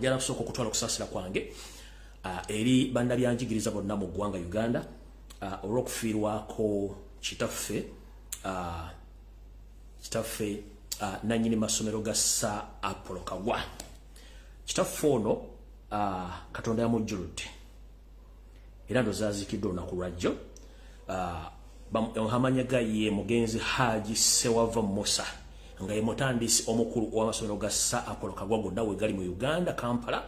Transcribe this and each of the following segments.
njala kusooka okutwala okusasira kwange eri bannabyanjigiriza bonna mu ggwanga Uganda olw'okufiirwako kitaffe nannyini masomero ga Sir Apollo Kagwa. Kitaffe ono Katonda yamujjuludde era ndozaazikiddwa olunaku lwajjo. Amanya ga ye mugenzi Haji Sewava Musa nga ye mutandisi omukulu w'amasomero ga Sir Apollo Kagwa gonna we gali mu Uganda Kampala.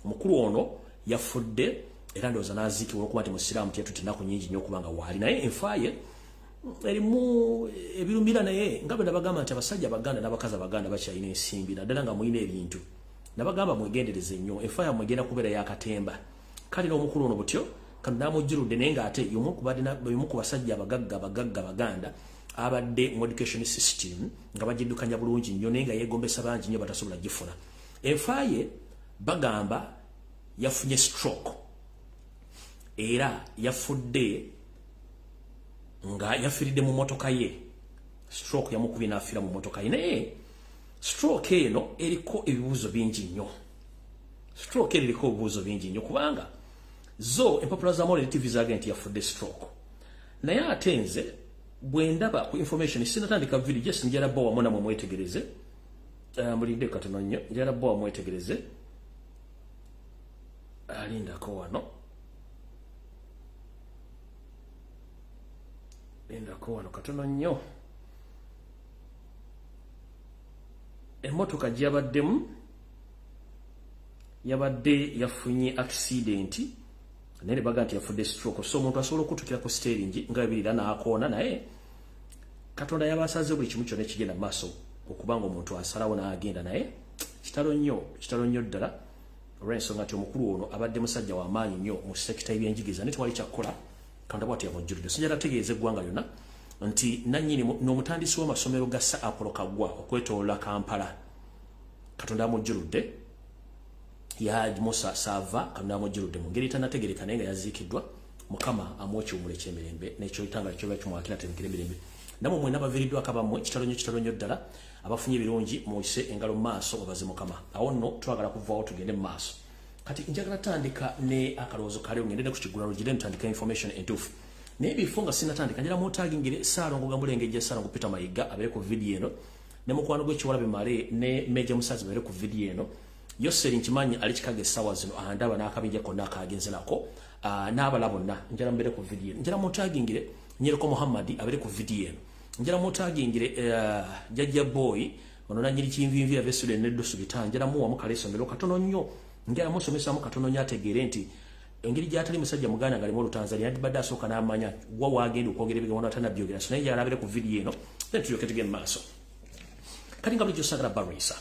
Omukulu ono yafudde era ndowooza n'aziikibwa olw'okuba nti musiraamu tetutte ennaku nnyingi nnyo okubanga waali naye enfa ye erimu ebirumira naye nga bwe nabagamba nti abasajja Abaganda n'abakazi Abaganda bakyalina ensimbi naddala nga mulina ebintu nabagamba mwegendereze nnyo enfa yammwe egenda kubeera yakatemba. Kale n'omukulu ono butyo kano namujjuludde naye ng'ate y'omu ku basajja abagagga Abaganda abadde mu education system nga bagiddukanya bulungi nnyo naye nga yeegombesa bangi nnyo batasobola gifuna. Enfa ye bagamba yafunye stroke era yafudde nga yafiridde mu motoka ye. Stroke yamukubye n'afiira mu motoka ye naye stroke eno eriko ebibuuzo bingi nnyo. Stroke eno eriko ebibuuzo bingi nnyo kubanga zo empapula za Morale TV zaga nti yafudde stroke naye ate nze bwe ndaba ku information sinatandika video just njala bwa wamona mu mwetegereze mulinde katono nnyo njala bwa mwetegereze alindako wano katono nnyo emmotoka gyabaddemu yabadde yafunye accident naye baga nti yafudde stroke so omuntu asobola okutukira ku steering nga ebirira n'akoona naye Katonda yabasaze buli kimu kyonna ekigenda maaso okubanga omuntu asalawo n'agenda naye kitalo nnyo ddala olw'ensonga nti omukulu ono abadde musajja w'amaanyi nnyo mu sekita y'ebyenjigiriza naye tewali kyakkola Katonda bw'ati yamujjulidde. Sinjala tegeeza eggwanga lyonna nti nannyini n'omutandisi w'amasomero ga Sir Apollo Kagwa okwetoloola Kampala Katonda amujjuludde ya Musa Sava Katonda amujjuludde mu ngeri tanategereka naye nga yaziikiddwa. Mukama amuwe ekiwummulo eky'emirembe n'ekyoyitanga kyoba kimuwaakira atemekera emirembe. Namwe mwena abaviiriddwa akabammwe kitalo nnyo ddala abafunye ebirungi muyise engalo mu maaso obaze Mukama. Awo nno twagala kuvaawo tugende mu maaso. Kati njagala tandika ne akalowoozo kaleero ngende ku kigulalo gire ntandika information entuufu naye bifo nga sinatandika njala mwotagingire Saalongo Gambulengejja Saalongo Peter Mayiga abeere ku video eno ne mukwano gw'Ekiwalabe Male ne Meja Musazi babeere ku video eno. Yoseri Nkimanyi ali Kikage essaawa zino andaba n'akabinja konna akagenzerako n'abala bonna njala mubeere ku video eno. Njala mwotagingire Nyereko Muhammadi abeere ku video eno. Njala mwotagingire Jajja Boy ono nanyiri kinvinvi abesule neddo subita njala muwa mukale somero katono nnyo njala musomesa mu katono nnyo ategeere nti engeri gy'atali musajja Muganda ngalimu Olutanzania yandibadde asooka n'amanya wa waagenda okwogera ebigambo atanabyogera so naye yalabire ku video eno then tulyoke tugende maaso. Kati nga bulijjo sagala barisa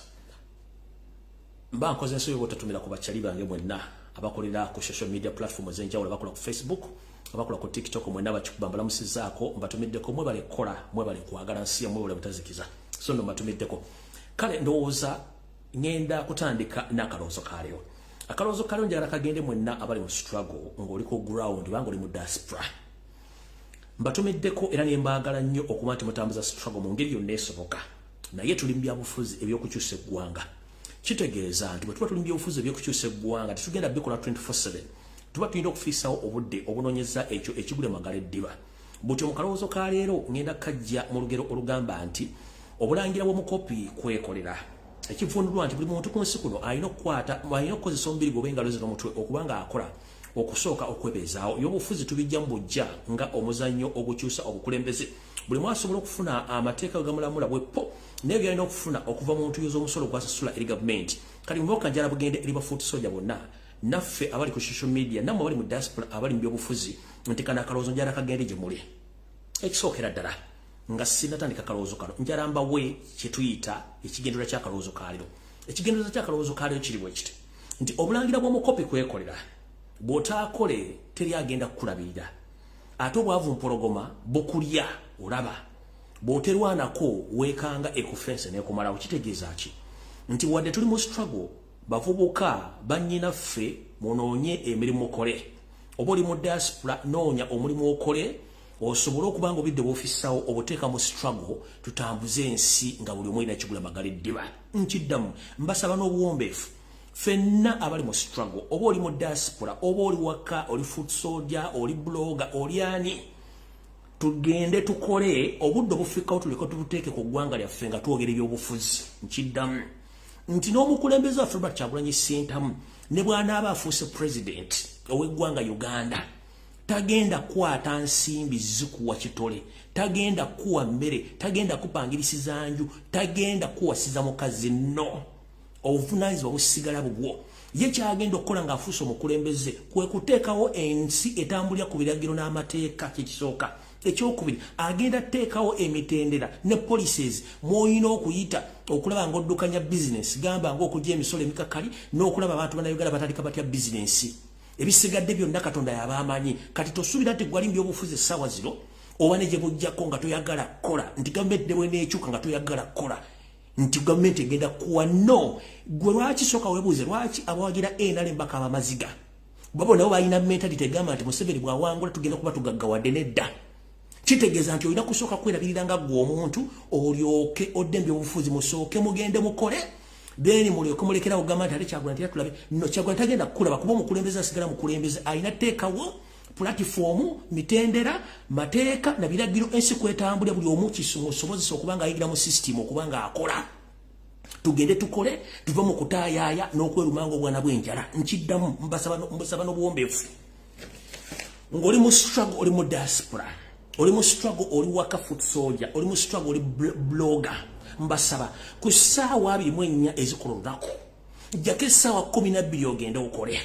mba nkoze ensobi bw'otatumira ku bakyali bange mwenna abakolera ku social media platform ez'enjawulo abakola ku Facebook abakola ku TikTok mwenna bakikuba mbalamusizaako mbatumiddeko mwebale kukola mwebale kwagala nsi yammwe mwebale butazikiza so nno mbatumiddeko. Kale ndowooza ngenda kutandika n'akalowoozo kaleero. Akalowoozo kaleero njagala kagende mwenna abali mu struggle ng'oli ku ground banga oli mu diaspora. Mbatumiddeko era ne mbaagala nnyo okuba nti mutambuza struggle mu ngeri yonna esoboka naye tuli mu byabufuzi eby'okukyusa eggwanga. Kitegeeza nti bwe tuba tuli mu byobufuzi eby'okukyusa eggwanga tetugenda bikola 24/7 tuba tulina okufiisawo obudde obunoonyeza ekyo ekigule magala eddiba. Butyo mu kalowoozo ka leero ngenda kajja mu lugero olugamba nti obulangira bw'omukopi kwekolera. Ekivundulwa nti buli muntu ku nsi kuno alina okukozesa omubiri gwe engalo ze n'omutwe okuba nga akola okusooka okwebeezaawo. Ebyobufuzi tubijja mu bujja nga omuzannyo ogukyusa obukulembeze. Buli mwe asobola okufuna amateeka agamulamula bweppo naye byalina okufuna okuva mu ntuuyo z'omusolo gw'asasula eri gavumenti. Kati mubaka njala bugende eri bafuuti soja bonna naffe abali ku social media nammwe abali mu diaspora abali mu byobufuzi nti kana akalowoozo njala kagende gye muli. Ekisookera ddala nga sinatandika kalowoozo kano njala mbawe kye tuyita ekigendererwa ky'akalowoozo kaleero. Ekigendererwa ky'akalowoozo kaleero kiri bwe kiti nti obulangira bw'omukopi kwekolera bw'otaakole teri agenda kukulabirira ate obwavu mpologoma bukulya olaba bw'oterwanako weekanga ekufense n'ekumalawo. Kitegeeza ki nti wadde tuli mu struggle bavubuka bannyinaffe munoonye emirimu mukole oba oli mu diaspora noonya omulimu okole osobole okuba nga obidde bw'ofissawo obuteeka mu struggle tutambuze ensi nga buli omu alina kigula magala eddiba. Nkiddamu mbasaba n'obuwombeefu fenna abali mu struggle oba oli mu diaspora oba oli waka oli foot soldier oli blogger oli ani tugende tukole obudde obufika otuleko tubuteeke ku ggwanga lyaffe nga twogera ebyobufuzi nkiddamu nti n'omukulembeze waffe Robert Kyagulanyi Ssentamu ne bw'anaaba afuuse president ow'eggwanga Uganda tagenda kwata nsimbi zikuwa kitole tagenda kuwa mmere tagenda kupangirisiza nju tagenda kuwasiza mukazi no obuvunaanyizibwa busigala bubwo ye kyagenda okukola ng'afuuse omukulembeze kwe kuteekawo ensi etambulira ku biragiro n'amateeka kyekisooka ekyokubiri agenda teekawo emitendera ne policies mw'olina okuyita okulaba ng'oddukanya bizinesi gamba ng'okugya emisolo emikakali n'okulaba abantu bannayuganda batandika batya bizinesi ebisigadde byonna Katonda y'abamanyi kati tosuubira nti gwali mu byobufuzi essaawa zino oba ne gye bujjako nga toyagala kukola nti gavumenti bw'eneekyuka nga toyagala kukola nti gavumenti egenda kuwa no gwe lwaki sooka weebuuze lwaki abawagira NRM bakaba amaziga babo nabo balina mentality egamba nti Museveni bw'awangula tugenda kuba tugaggawadde nedda kitegeeza nti olina kusooka kwerabirira nga gwe omuntu olyoke odde mu byobufuzi musooke mugende mukole then mulyoke mulekerawo gamba nti ate Kyagulanyi teyatulabe no Kyagulanyi tagenda kukulaba kuba omukulembeze asigala mukulembeze alina teekawo platform mitendera mateeka na biragiro ensi kwetambulira buli omu kisobozesa okubanga ayigira mu system okubanga akola tugende tukole tuve mu kutaayaaya n'okwerumanga obwana bw'enjala nkiddamu mbasaba n'obuwombeefu ng'oli mu struggle oli mu diaspora oli mu struggle oli waka foot soldier oli mu struggle oli blogger mbasaba ku ssaawa 24 ezikola olunaku jjako essaawa 12 ogende okole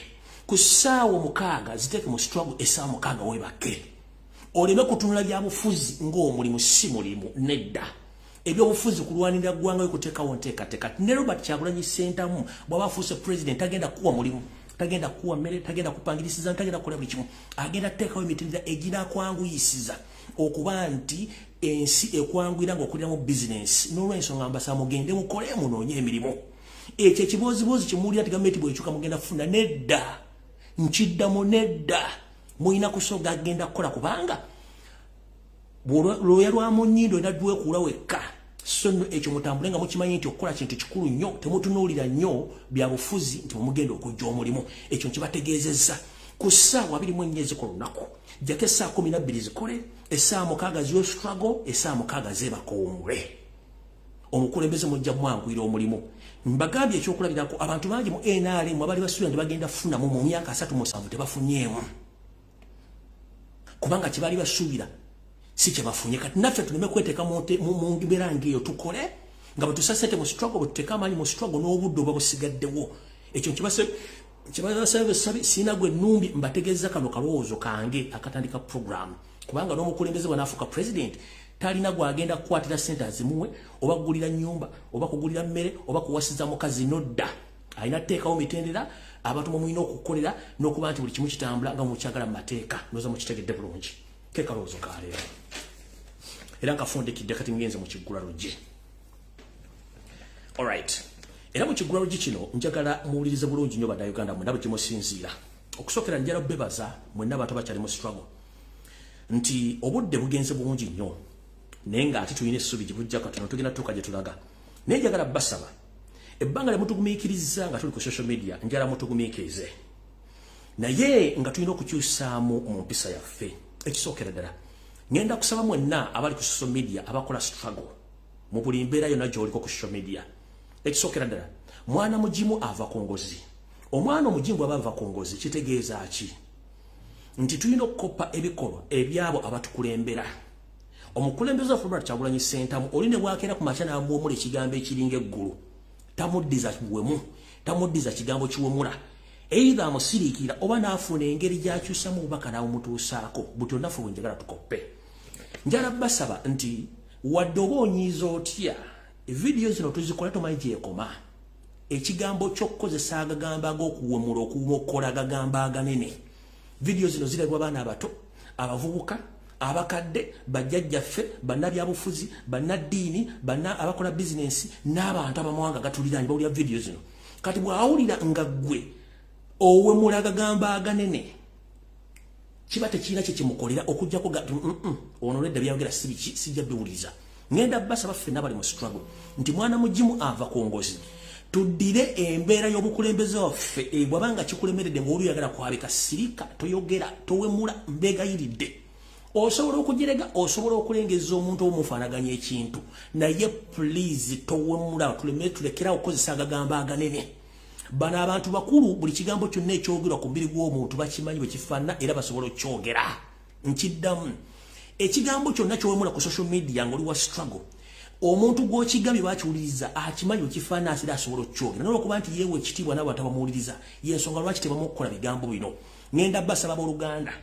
ku ssaawa 6 ziteeke mu struggle essaawa 6 weebake oleme kutunula byabufuzi ng'omulimu si mulimu nedda ebyobufuzi kulwanirira ggwanga we kuteekawo nteekateeka ne Robert Kyagulanyi Ssentamu bw'aba afuuse president tagenda kuwa mulimu tagenda kuwa mmere tagenda kupangirisiza tagenda kukola buli kimu agenda teekawo emitendera eginaakwanguyisiza okuba nti ensi ekwangwira ng'okulira mu bizinesi n'olw'ensonga mbasaba mugende mukole munoonye emirimu ekyo ekibooziboozi kimuwulira nti gavumenti bw'ekyuka mugenda kufuna nedda nkiddamu nedda mulina kusooka agenda kukola kubanga lwoya lwa mu nnyindo olina dduwekuula wekka so nno ekyo mutambule nga mukimanyi nti okukola kintu kikulu nnyo temutunuulira nnyo bya bufuzi nti mumugenda okujja omulimu ekyo nkibategeezezza ku ssaawa 24 ezikola olunaku jjako essaawa 12 zikole essaawa 6 ziwe struggle essaawa 6 zeebakowumule omukulembeze mujja mwanguyira omulimu mbagambye ekyokulabirako abantu bangi mu NRM abali basuubira nti bagenda funamu mu myaka 37 tebafunyeemu kubanga kye bali basuubira si kye bafunye kati naffe tuleme kweteeka mu mbeera ng'eyo tukole nga bwe tusasete mu struggle bwe tuteeka amaanyi mu struggle n'obudde oba busigaddewo ekyo kibasabe siina gwe nnumbi mbategeeza kano kalowoozo kange akatandika program kubanga n'omukulembeze bw'anaafuuka president talina gwagenda kukwatira ssente azimuwe oba kugulira nnyumba oba kugulira mmere oba kuwasiza mukazi nodda alina teekawo mitendera abantu mulina okukolera n'okuba nti buli kimu kitambula nga mukyagala mu mateeka noza mukitegedde bulungi ke kalowoozo kaleero era nkafundikidde kati ngenze mu kiggula lugye alright era mu kiggula lugye kino njagala muwulirize bulungi nnyo bannayuganda mwenna bwe kimusinziira okusookera njala bebaza mwenna abantu bakyali mu struggle nti obudde bugenze bulungi nnyo naye ng'ate tulina essuubi gye bujja katono tugenda tuuka gye tulaga naye njagala basaba ebbanga lye mutugumiikiriza nga tuli ku social media njala mutugumiikirize naye nga tulina okukyusaamu mu mpisa yaffe ekisookera ddala ngenda kusaba mwenna abali ku social media abakola struggle mu buli mbeera yonna gy'oliko ku social media ekisookera ddala mwana mugimu ava ku ngozi omwana omugimu bw'aba ava ku ngozi kitegeeza ki nti tulina okukoppa ebikolwa ebyabo abatukulembera omukulembeze wa Robert Kyagulanyi Ssentamu oli ne bwakera ku makya n'amuwomula ekigambo ekiringa eggulu tamuddiza kiwemu tamuddiza kigambo kiwemula either amusiriikira oba n'afuna engeri gy'akyusamu obubaka n'abumutuusaako buti olunafu bwe njagala tukoppe njala basaba nti wadde oba onyiiza otya vidiyo zino tuzikola tomanyi gyekoma ekigambo ky'okukozesa agagamba ag'okuwemula okuwokola agagamba aganene vidiyo zino zirabibwa baana abato abavubuka abakadde bajjajjaffe bannabyabufuzi bannaddiini abakola bizinensi n'abantu abamawanga gatuliranye bawulira vidiyo zino kati bw'awulira nga ggwe owemula agagamba aganene kiba tekirina kye kimukolera okuggyako ono nedda byayogera si biki sijja biwuliriza ngenda basaba ffenna bali mu struggle nti mwana mugimu ava ku ngozi tudire embeera y'obukulembeze waffe bwabanga kikulemeredde ng'oli oyagala kwabika sirika toyogera towemula mbeegayiridde osobola okugirega osobola okulengeza omuntu omufaanaganya ekintu naye please towemula tulekera okukozesa agagambo aganene bano abantu bakulu buli kigambo kyonna ekyogerwa ku mbiri gw'omuntu bakimanyi bwe kifaanana era basobola okyogera nkiddamu ekigambo kyonna kyowemula ku social media ng'oli wa struggle omuntu gw'okigambye bakiwuliriza akimanyi bwe kifaanana asira asobola okukyogera n'olwokuba nti yeewa ekitiibwa n'abo atabamuwuliriza y'ensonga lwaki tebamu okukola bigambo bino ngenda basaba b'oluganda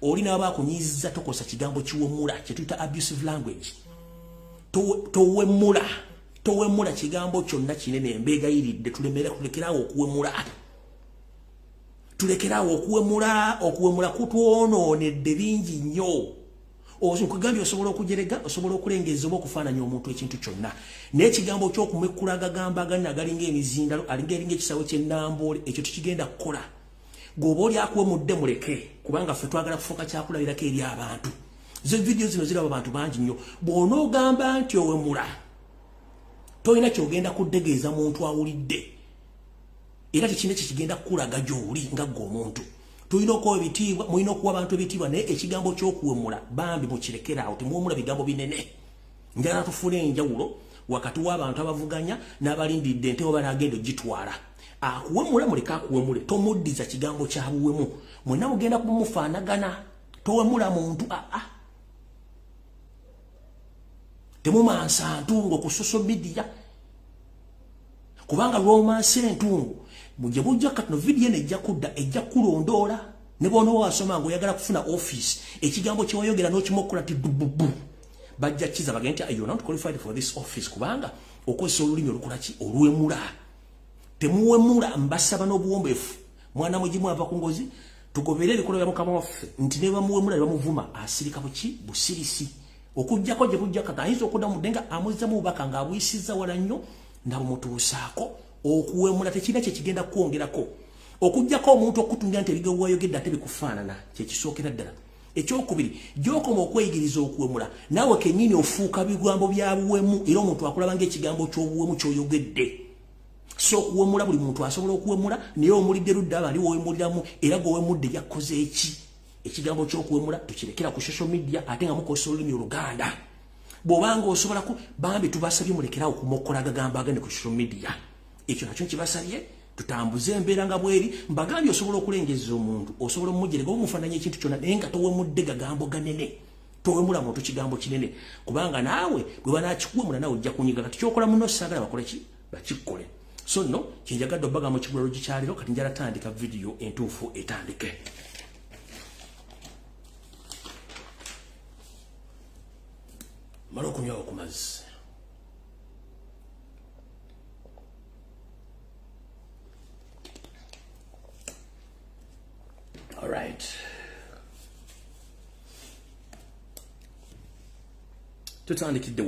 oli nabo bakunyiiziza tokosa kigambo kiwemula kye tuyita abusive language towemula kigambo kyonna kinene embeegayiridde tulekerawo okuwemula kutwonoonedde bingi nnyo okugambye osobola okujerega osobola okulengeza oba okufaananya omuntu ekintu kyonna n'ekigambo ky'okumwekkula agagamba agalina agalinga emizindalo alinga ekisawo ky'ennamboole ekyo tukigenda kukola gwoba oli akuwemudde muleke kubanga ffe twagala kufuuka kyakulabirako eri abantu zo vidiyo zino ziraba abantu bangi nnyo bw'onoogamba nti owemula tolina kyogenda kuddegeeza muntu awulidde era tekina kikigenda kukulaga gy'oli nga ggwe omuntu tulina okuwa ebitiibwa mulina okuwa abantu ebitiibwa naye ekigambo ky'okuwemula bambi mukirekera awo temuwemula bigambo binene njagala tufune enjawulo wakati w'abantu abavuganya n'abalindidde ente oba n'agenda ogitwala akuwemula muleka akuwemule tomuddiza kigambo kya buwemu mwenna mugenda kumufaanagana towemula muntu temumansa ntungo ku social media kubanga lw'omansa entungo mujja bujja kati no video ejja kudda ejja kulondoola ne bw'onooba wasoma ng'oyagala kufuna office ekigambo kye wayogera n'okimokkola ti bububu bajja kiza bagende nti you are not qualified for this office kubanga okozesa olulimi olukola ki olwemula temuwemula mbasaba n'obuwombeefu mwana mugimu ava ku ngozi tugobere ebikolo bya mukama waffe nti ne bamuwemula ne bamuvuma asirika buki busirisi okujjako gye bujja kati ayinza okudda mu ddenga amuzzamu bubaka ng'abuyisizza wala nnyo nabumutuusaako okuwemula tekirina kye kigenda kwongerako okujjako omuntu okutungira nti ebigambo wayogedde ate bikufaanana kye kisookera ddala ekyokubiri gy'okoma okweyigiriza okuwemula naawe kennyini ofuuka bigambo bya buwemu era omuntu akulaba ng'ekigambo ky'obuwemu ky'oyogedde so okuwemula buli muntu asobola okuwemula naye omulidde ludda abali wowemuliramu era gw'owemudde yakoze eki ekigambo ky'okuwemula tukirekera ku social media ate nga mukozesa olulimi oluganda bw'obanga osobola ku bambi tubasabye mulekerawo kumokkola agagamba agane ku social media ekyo nakyo kibasabye tutambuze embeera nga bweri mbagambye osobola okulengeza omuntu osobola omumujerega omufaananya ekintu kyonna naye nga towemudde gagambo ganene towemula muntu kigambo kinene kubanga naawe bwe banakikuwemula naawe ojja kunyiga kati kyokola muno saagala bakole ki bakikole so nno kyenjagadde obbaga mu kigulalo gikyaliro kati njala tandika vidiyo entuufu etandike mala okunywawo ku mazzi all right tutandikidde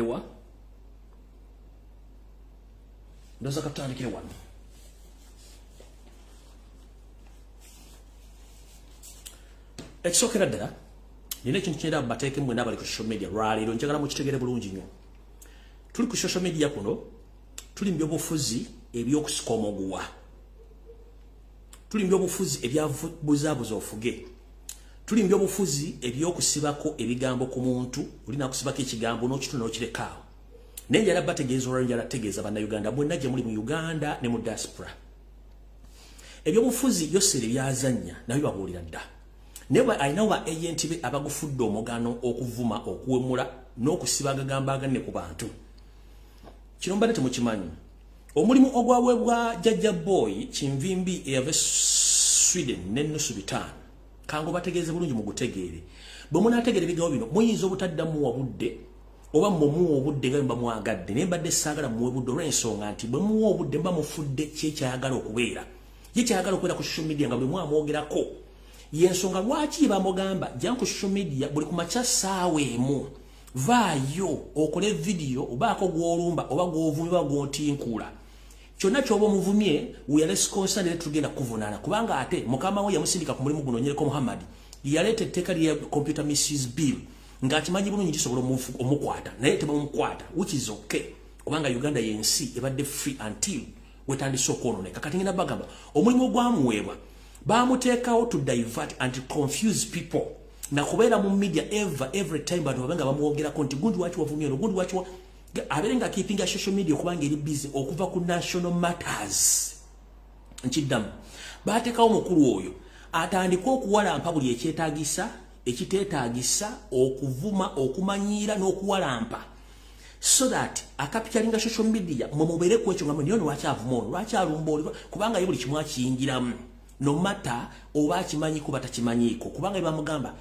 wa ndoza katutandikire wano ekisookera ddala nina ekintu kyenda bateeke mwe n'abali ku social media lwaleero njagala mukitegere bulungi nnyo tuli ku social media kuno tuli mu byobufuzi ebyokusika omuguwa tuli mu byobufuzi ebyabuzaabuza ofuge tuli mu byobufuzi ebyokusibako ebigambo ku muntu olina kusibako ekigambo n'okituna n'okirekaawo naye njala bategeeza olwaliro njala tegeeza bannayuganda mwenna gye muli mu Uganda ne mu diaspora ebyobufuzi byosere byazannya nabyo babuulira dda naye ayinawo ba agenti be abagufudde omugano okuvuma okuwemula n'okusiba agagamba aganne ku bantu kino mbadde temukimanyi omulimu ogwaweebwa jjajja boy kinvimbi eyava Sweden n'ennusu 5 kango bategeeze bulungi mu gutegeere bwe munaategeera ebigambo bino muyinza obutaddamu wabudde oba mumuwa obudde nga mba mwagadde naye mbadde saagala muwe budde olw'ensonga nti bwe muwa obudde mba mufudde kyekyayagala okubeera ye kyayagala okubeera ku social media nga bwe mwamwogerako yensonga lwaki bamugamba jja ku social media buli kumakya ssaawa emu vaayo okole video obaako gw'olumba oba gw'ovumye oba gw'otinkula kyonna ky'oba omuvumye weyalesikonsanire tugenda kuvunaana kubanga ate mukama we yamusindika ku mulimu guno Nyereko Muhammad yaleeta etteeka lya computer misuse bill ng'akimanyi bulungi kisobola omukwata naye tebamukwata, which is okay kubanga Uganda yensi ebadde free until wetandise okwononeka. Kati ngenda bagamba omulimu ogwamuweebwa bamuteekawo to divert and confuse people na kubeera mu media every time bantu babanga bamuwogerako nti gundi wachi wavumye gundi wachi aberenga keeping social media okubanga eri busy okuva ku national matters. Nkiddamu bateekawo mukulu oyo atandika okuwalampa buli ekiteetaagisa okuvuma okumanyiira n'okuwalampa so that akapitalinga social media mumubere ku ekyo nga mwenyewe lwakyavuma ono lwakyalumba kubanga ye buli kimu akiyingiramu no matter oba akimanyi kuba takimanyiiko kubanga bamugamba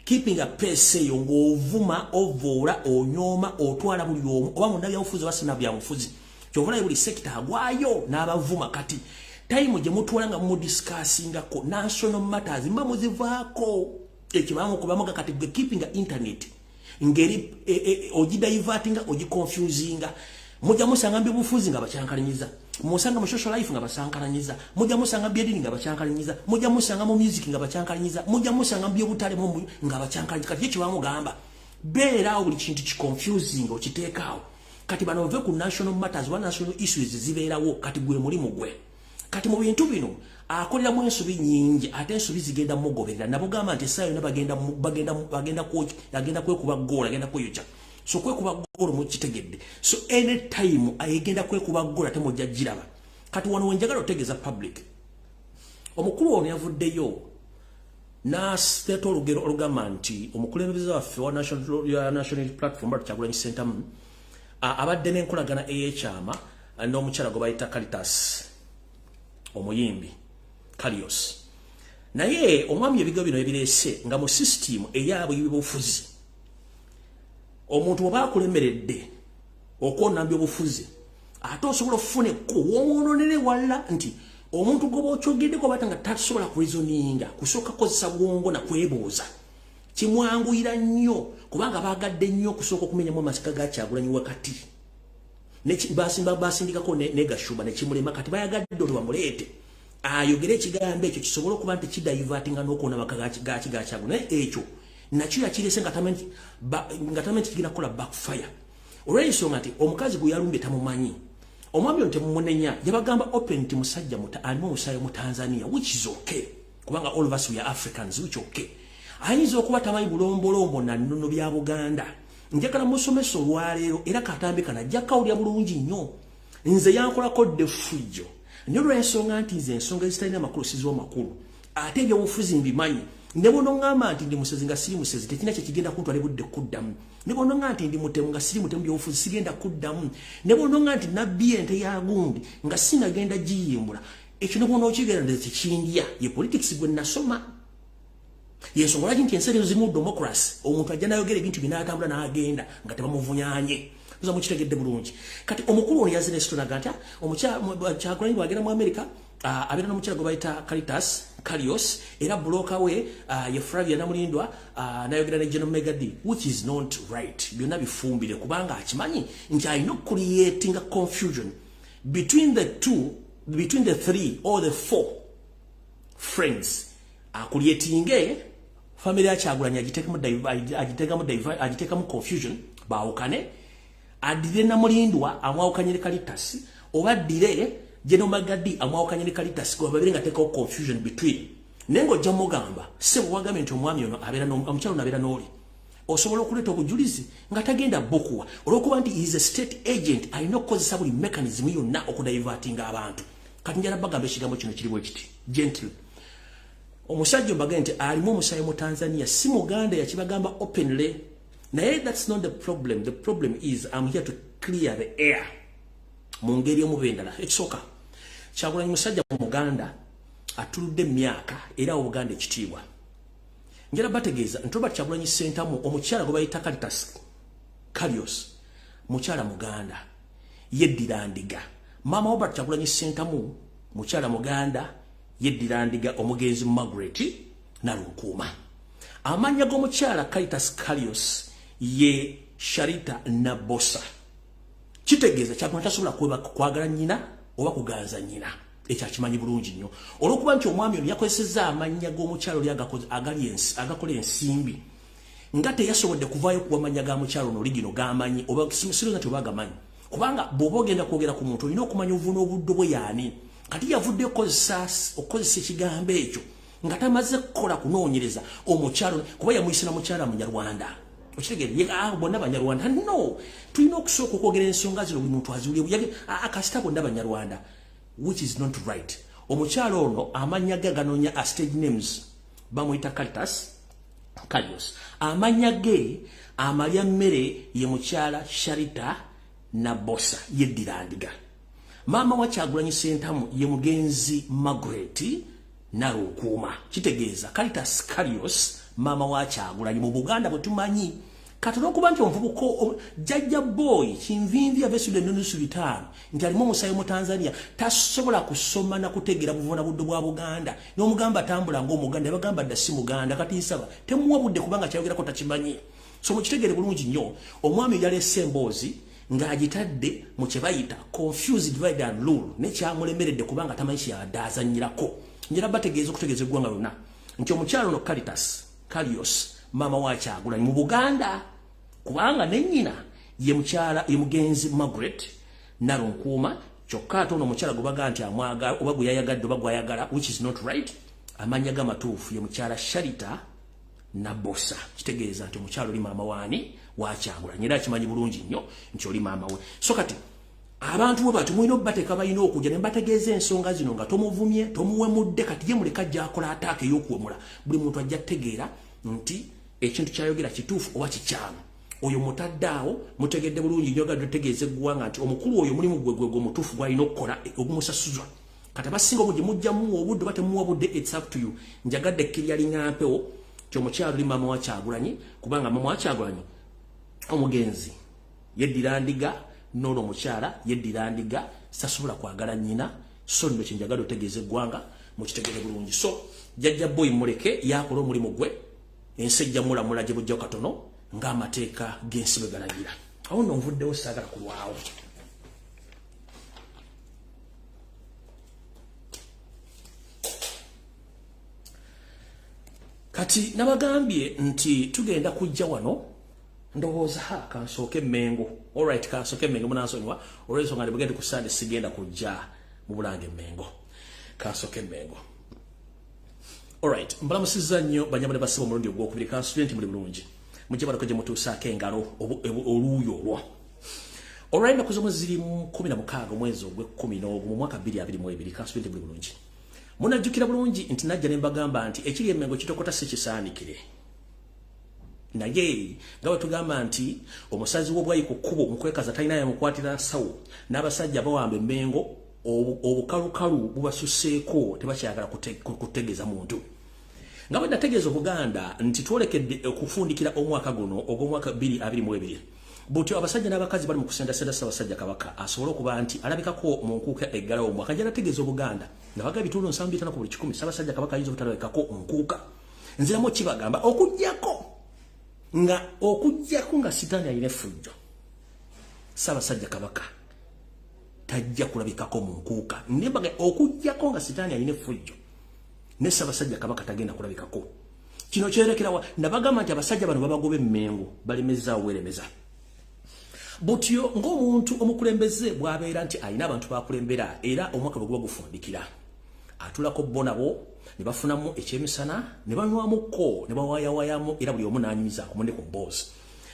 keeping a pace eyo ng'ovuma ovoola onyooma otwala buli omu oba munnabyabufuzi oba sinnabyabufuzi kyovulayo buli sekita agwayo n'abavuma. Kati time gye mutwala nga mudiscussingako national matters mba muzivaako ekibamu kubamuga kati gwe keeping a internet ngeri ogidivertinga ogiconfusinga mujja musanga mbyobufuzi nga bakyankalanyiza musanga mu social life nga basankalanyiza mujja musanga byedini nga bakyankalanyiza mujja musanga mu music nga bakyankalanyiza mujja musanga byobutale mu nga bakyankalanyiza. Kati kibamu gamba beera buli kintu kiconfusing okiteekaawo kati bano ove ku national matters wa national issues zibeerawo kati gwe mulimu gwe. Kati mu bintu bino akolera mu ensobi nyingi ate ensobi zigenda mugoberera nabo gamba nti sayo na bagenda kwekuba gola agenda kweyocha so kwekuba gola mu kitegedde so any time ayegenda kwekuba gola temojja jiraba. Kati wano wenjagala otegeza public omukulu ono yavuddeyo na state olugero olugamba nti omukulembeze waffe wa national platform bali Kyagulanyi Center abadde n'enkolagana ey'ekyama n'omukyala gwe bayita Caritas omuyimbi Kalios naye omwami ebigo bino ebirese nga mu system eyabwe y'obufuzi omuntu oba akulemeredde okwonna by'obufuzi ate osobola ofune ko wononere wala nti omuntu goba okyogedde ko batanga tasobola kureasoninga kusooka kozesa bwongo na kwebuuza kimwanguyira nnyo kubanga bagadde nnyo kusooka okumenyamu amasika ga Kyagulanyi wakati basindikako negashuba nekimulema kati bayagadde olwamuleete ayogere ekigambo ekyo kisobola okuba nti kidivertinga n'okuwona amaka ga Kyagulanyi ekyo nakyo yakirese nga tamenti kigenda kukola backfire olw'ensonga nti omukazi gwe yalumbye tamumanyi omwami ono temumunenya yabagamba open nti musajja alimu omusaayi mu Tanzania which is okay kubanga all of us we are Africans which okay ayinza okuba tamanyi bulombolombo na nnono bya Buganda njagala musomesa olwaleero era katambi kana ajja kawulya bulungi nnyo nze yankolako defujjo n'olw'ensonga nti nze ensonga ezitalina makulu siziwa makulu ate ebyobufuzi mbimanyi ne bono ngamba nti ndi musezi nga siri musezi tekina kye kigenda kuntwala budde kuddamu ne bono nga nti ndi mutemu nga siri mutemu byobufuzi sigenda kuddamu ne bono nga nti nabbi ente ya gundi nga sinagenda giyimbula ekyo ne bono okigenda nze tekindya ye politics gwe nasoma yensonga lwaki nti ensi ezo zimu democracy omuntu ajja nayogera ebintu binatambula n'agenda nga tebamuvunyanye tuza mukitegedde bulungi. Kati omukulu ono yazina esitona ganta Kyagulanyi bwagenda mu America abeera n'omukyala gwe bayita Caritas Kalios era buloka we ye Flavia Namulindwa nayogera ne General Megadi which is not right byonna bifumbire kubanga akimanyi nti alina creating a confusion between the three or the four friends creating family ya Kyagulanyi agitekamu confusion baawukane adire Namulindwa amwawukanye ne Caritas oba adire General Megadi amwawukanye ne Caritas kuba babiri nga tekawo confusion between nengo ojja mugamba sebo wagambe nti omwami ono abeera omukyalo nabeera n'oli osobola okuleeta obujulizi nga tagenda bokuwa olw'okuba nti is a state agent alina okukozesa buli mechanism yonna okudivertinga abantu. Kati njala bagamba ekigambo kino kirimu ekiti gentle omusajja mbaga nti alimu omusaayi mu Tanzania si Muganda yakibagamba openly naye that's not the problem. The problem is I'm here to clear the air mu ngeri omubendala ekisooka Kyagulanyi musajja mu Muganda atuludde emyaka era Obuganda ekitiibwa njala bategeeza nti Robert Kyagulanyi Ssentamu omukyala gwe bayita Caritas Kalios mukyala Muganda yeddira ndiga mama Robert Kyagulanyi Ssentamu mukyala Muganda yeddira ndiga omugenzi Margaret Nalunkuuma amanya g'omukyala Caritas Kalios ye Sharita Nabosa kitegeeza Kyagulanyi tasobola kwagala nnyina oba kuganza nnyina ekyakimanyi bulungi nnyo olw'okuba nti omwami ono yakozesezza amanya g'omukyala oli agakola ensimbi ngate yasobodde kuvaayo kuwa manya ga mukyalo no ligino gamanyi oba simusiroza nti obagamanyi kubanga bw'oba ogenda kwogera ku muntu olina okumanya ovuuna obuddo bwe yaani kati yavudde okozesa ekigambo ekyo nga tamaze kukola kunoonyereza omukyalo kuba yamuyise na mukyala munyarwanda okitegere bonna banyarwanda no tulina okusooka okwogera ensonga zino buli muntu aziwulire kasita bonna banyarwanda which is not right omukyalo ono amanya ge ganoonya a stage names bamuyita Kalios amanya ge amalya mmere ye mukyala Sharita Nabosa yeddirandiga mama wa Kyagulanyi Ssentamu ye mugenzi Margaret Narukuuma kitegeeza Kalios mama wa Kyagulanyi mu Buganda bwe tumanyi katono kuba nti omuvubuko jajja boy kinvinvi avesudde n'onusu bitano nti alimu omusayi mu Tanzania tasobola kusoma na kutegera buvuna buddo bwa Buganda n'omugamba tambula ng'omuganda yabagamba dda si muganda kati nsaba temuwa budde kubanga kyayogerako takimanyi so mukitegere bulungi nnyo omwami yalese emboozi ng'agitadde mu kye bayita confused divide and rule nekyamulemeredde kubanga tamanyi kyaddaazannyirako njera bategeeza okutegeeza eggwanga lyonna nti omukyalo no Kalios mama wa Kyagulanyi mu Buganda kubanga nennyina ye mukyala ye mugenzi Margaret Narukuuma kyokka ate ono omukyala gubaga nti amwagala oba gwe yayagadde oba gwayagala which is not right amanya gamatuufu ye mukyala Sharita Nabosa kitegeeza nti omukyala oli maama waani wa Kyagulanyi era akimanyi bulungi nnyo nti oli maama we so kati abantu bwe bati mulina obbateeka balina okujja ne mbategeeza ensonga zino nga tomuvumye tomuwemudde kati ye muleka gy'akola ataaka ey'okuwemula buli muntu ajja kutegeera nti ekintu kyayogera kituufu oba kikyamu oyo mutaddaawo mutegedde bulungi nnyo gadde tegeeza eggwanga nti omukulu oyo mulimu gwegwego omutuufu gw'alina okukola ogumusasuzwa kati abasinga obujje mujjamuwa obudde oba temuwa budde it's up to you njagadde ekkirya liŋampewo kyomukyalo oli maama wa Kyagulanyi kubanga maama wa Kyagulanyi omugenzi yeddira ndiga n'ono omukyala yeddira ndiga sasobola kwagala nnyina so nno kyenjagala otegeeza eggwanga mukitegere bulungi so jjajja boy muleke yakola omulimu gwe ensi ejja mulamula gye bujjawo katono ng'amateeka g'ensi bwe galagira awo nno nvuddewo saagala kulwawo kati nabagambye nti tugenda kujja wano ndowooza kansooke Mengo alright kansooke Mengo munansonyiwa olw'ensonga ndi bugende ku Sunday sigenda kujja mu Bulange Mengo kansooke Mengo alright mbalamusizza nnyo banyamale basiba omulundi ogwokubiri kansitulenti muli bulungi mujje balako gye mutuusaako engalo oluuyi olwo alright naku zomwe ziri 16 omwezi ogw'ekkumi n'ogumu mu mwaka 2022 kansitulenti muli bulungi munajjukira bulungi nti najja ne mbagamba nti ekiri emengo kitokota si kisaanikire naye nga bwe tugamba nti omusazi w'obwayi ku kkubo mukwekaza talina yamukwatira nsawo n'abasajja bawamba emmengo obukalukalu bubasuseeko tebakyagala kutegeeza muntu nga bwe nategeeza Obuganda nti twolekedde okufundikira omwaka guno ogw'omwaka 2022 butyo abasajja n'abakazi bali mu kusendasenda Ssaabasajja Kabaka asobole okuba nti alabikako mu nkuuka eggalawo omwaka nja nategeeza Obuganda nabaga ebitundu 75 ku buli 10 Ssaabasajja Kabaka ayinza obutalabikako nkuuka nziramu kibagamba okujjako nga sitaani alina effujjo Ssaabasajja Kabaka tajja kulabikako mu nkuuka nembaga okujjako nga sitaani alina effujjo ne Ssaabasajja Kabaka tagenda kulabikako kino kyerekerawa nabagamba nti abasajja bano babagoba emmengo balemezaawo weremeza butyo ng'omuntu omukulembeze bw'abeera nti alina abantu bakulembera era omwaka bwe guba gufundikira atulako bo nabo ne bafunamu ekyemisana ne banywamukko ne bawaayawayamu era buli omu n'anyumiza ku munne ku mboozi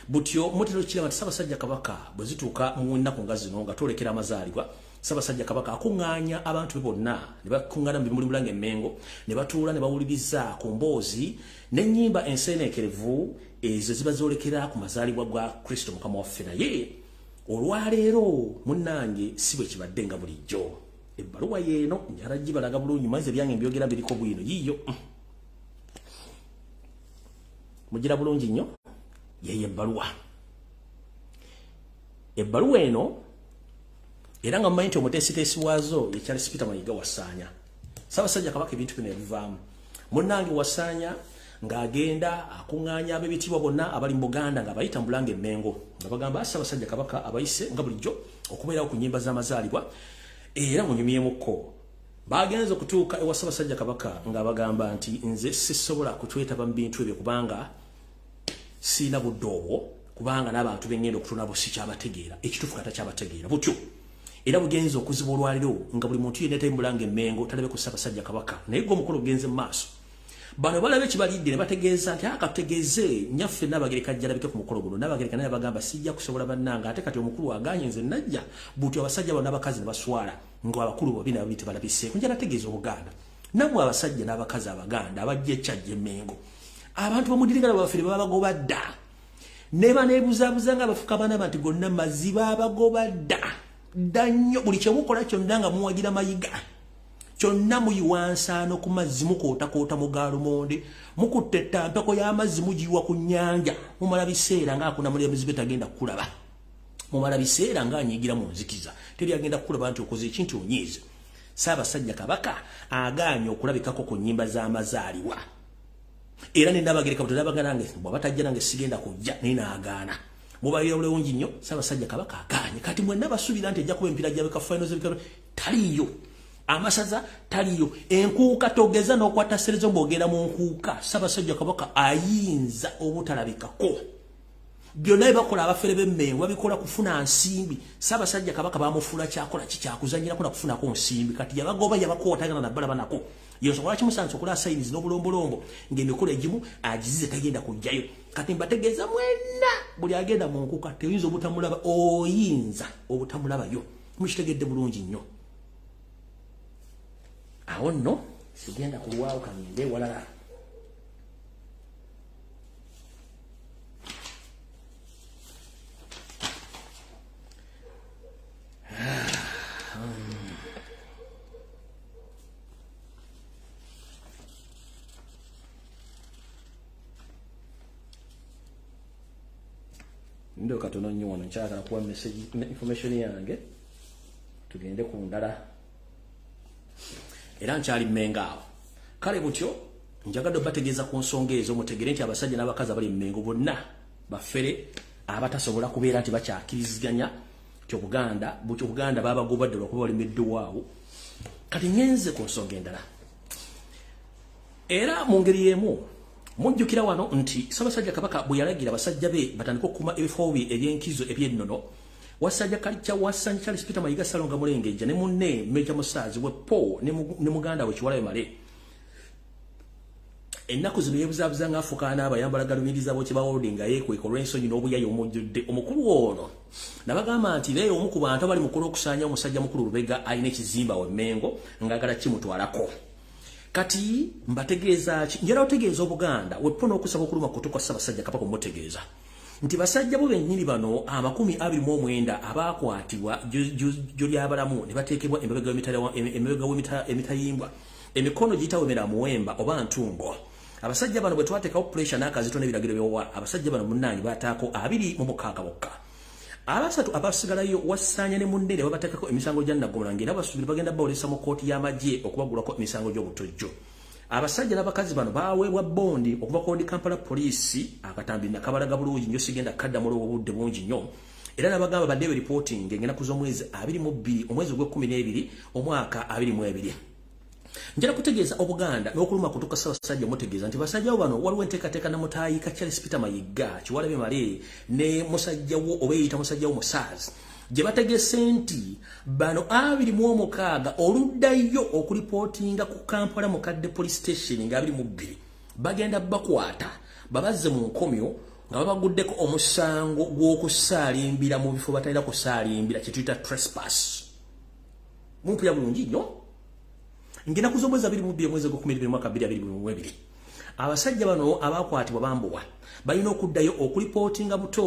butyo mutero kiraba nti Ssaabasajja Kabaka bwe zituuka mu nnaku nga zino nga twolekera amazaalibwa Ssaabasajja Kabaka akuŋŋaanya abantu be bonna ne bakuŋŋaana mu bimuli Bulange Mengo ne batuula ne bawuliriza ku mboozi n'ennyimba enseeneekerevu ezo ziba zoolekera ku mazaalibwa ga Kristo Mukama waffe naye olwaleero munnange si bwe kibadde nga bulijjo ebbaluwa yeeno njala gibalaga bulungi maize byange mbyogera biriko bwino yiyo mugira bulungi nnyo yeye ebbaluwa eno era nga mmanyi nti omuteesiteesi waazo ye Charles Peter Mayiga Wasaanya Ssaabasajja Kabaka ebintu bino ebivaamu munnange Wasaanya ng'agenda akuŋŋaanya ab'ebitiibwa bonna abali mu Buganda nga bayita mu Bulange Mengo nga bagamba Ssaabasajja Kabaka abayise nga bulijjo okubeerawo ku nnyimba z'amazaalibwa era munyumyemukko bagenze okutuuka ewa Ssaabasajja Kabaka nga bagamba nti nze sisobola kutwetaba mu bintu ebyo kubanga sina buddobo kubanga n'abantu bengenda okutuna bo sikyabategeera ekitufu kata kyabategeera butyo era bugenzo okuziba olwaliro nga buli muntu yenna tayambulanga emmengo talabe ku Ssaabasajja Kabaka naye gwe omukolo ogenze mu maaso bano balabe kibalidde ne bategeeza nti akategeeze nyaffe n'abagereka jjalabike ku mukolo guno n'abagereka naye bagamba sijja kusobola bannanga ate kati omukulu aganye nze najja buti abasajja bano n'abakazi ne baswala ng'abakulu bobi nabo biti balabiseeko njala tegeeza Obuganda namwe abasajja n'abakazi Abaganda abajja ekyajja emmengo abantu bamudirigala bafere babagoba dda ne baneebuzaabuza nga bafuka baana nti gonna maziba abagoba dda nnyo buli kyemukola kyonna nga muwagira mayiga kyonna muyiwansaano ku mazzi mukootakoota mu gaalumonde mukutte ettampeko y'amazzi mugiyiwa ku nnyanja mumala biseera ng'akuna muli emizibe tagenda kukulaba mumala biseera ng'anyiigira mu nzikiza teri agenda kukulaba nti okoze ekintu onyiize Ssaabasajja Kabaka agaanye okulabikako ku nnyimba z'amazaalibwa era n'Abagereka bwe nange bw'abatajja nange sigenda kujja naye n'agaana mubayira bulungi nnyo Ssaabasajja Kabaka agaanye kati mwenna basuubira nti ejja kuba empiira gy'abeka final z'ebikalo taliyo amasaza taliyo enkuuka togeza n'okwata serezo mbogera mu nkuuka Ssaabasajja Kabaka ayinza obutalabikako byonna bakola abafere b'emmengo babikola kufuna nsimbi Ssaabasajja Kabaka bamufuula kyakola kikyakuzanyirako nakufunako nsimbi kati yabagoba yabakootagana nabbala nako yensobola kimusansa okola sayinizi n'obulombolombo ng'emikolo egimu agizize tagenda kujjayo kati mbategeeza mwenna buli agenda mu nkuuka teyinza obutamulaba oyinza obutamulabayo mukitegedde bulungi nnyo awo nno sigenda kulwawo kangende walala ndo katono nnyo wano nkyagala kuwa message information yange tugende ku ndala era nkyali mmengo awo kale butyo njagadde bategeeza ku nsonga ezo mutegere nti abasajja n'abakazi abali mmengo bonna bafere abatasobola kubeera nti bakyakiriziganya ti Obuganda babagobadde lwakuba balimedde waawo kati ngenze ku nsonga endala era mu ngeri y'emu mujjukira wano nti Ssaabasajja Kabaka bwe yalagira abasajja be batandika okukuma ebifo eby'enkizo eby'ennono wasajja Kalicha wasanya Charles Peter Mayiga Salonga Mulengejja ne munne Major Musaazi we Po ne muganda we Kiwalabe Male ennaku zino yeebuzaabuza ng'afukaana abayambala galumiriza bo kye bawoldinga yeekweka olw'ensonyi n'obuyayi omujjudde omukulu ono nabagamba nti naye omu ku bantu abali mukulu okusaanya omusajja mukulu Lubega alina ekizimba w'emmengo ng'agala kimutwalako kati mbategeeza ki njala otegeeza Obuganda wepo n'okusaba okuluma kutuka Ssaabasajja Kabaka mutegeeza nti basajja bo bennyini bano 29 abaakwatibwa joli abalamu ne bateekebwa emabega w'emitayimbwa emikono gitawemera muwemba oba ntumbo abasajja bano bwe twateekawo pressure n'akazito n'ebiragiro byowa abasajja bano munnange baataako 26 bokka abasatu abasigalayo wasaanya ne munne ne babateekako emisango gya Nnaggomula ng'era basuubira bagenda bawolesa mu kooti y'amagye okubagulako emisango gy'obutojjo abasajja n'abakazi bano baweebwa bondi okuva ku Kampala poliisi akatambi nakabalaga bulungi nnyo sigenda kaddamu olw'obudde bungi nnyo era nabagamba baddeyo reporting ng'ennaku z'omwezi 22 omwezi ogw'Ekumi omwaka 22 njala kutegeeza Obuganda n'okuluma kutuka Ssaabasajja mutegeeza nti basajja bano waliwo enteekateeka na mutayika Charles Peter Mayiga Kiwalabe Male ne musajja wo obeeyita musajja wo Musaazi gye bategese nti bano 26 oluddayo okulipootinga ku Kampala Mukadde Police Station nga 22 bagenda bakwata babazze mu nkomyo nga babaguddeko omusango gw'okusaalimbira mu bifo batalina kusaalimbira kye tuyita trespass mumpira bulungi nnyo ngena kuzomweza 22 mwezi gw'Ekumi mwaka 2022 abasajja bano abakwatibwa bambuwa balina okuddayo okulipootinga buto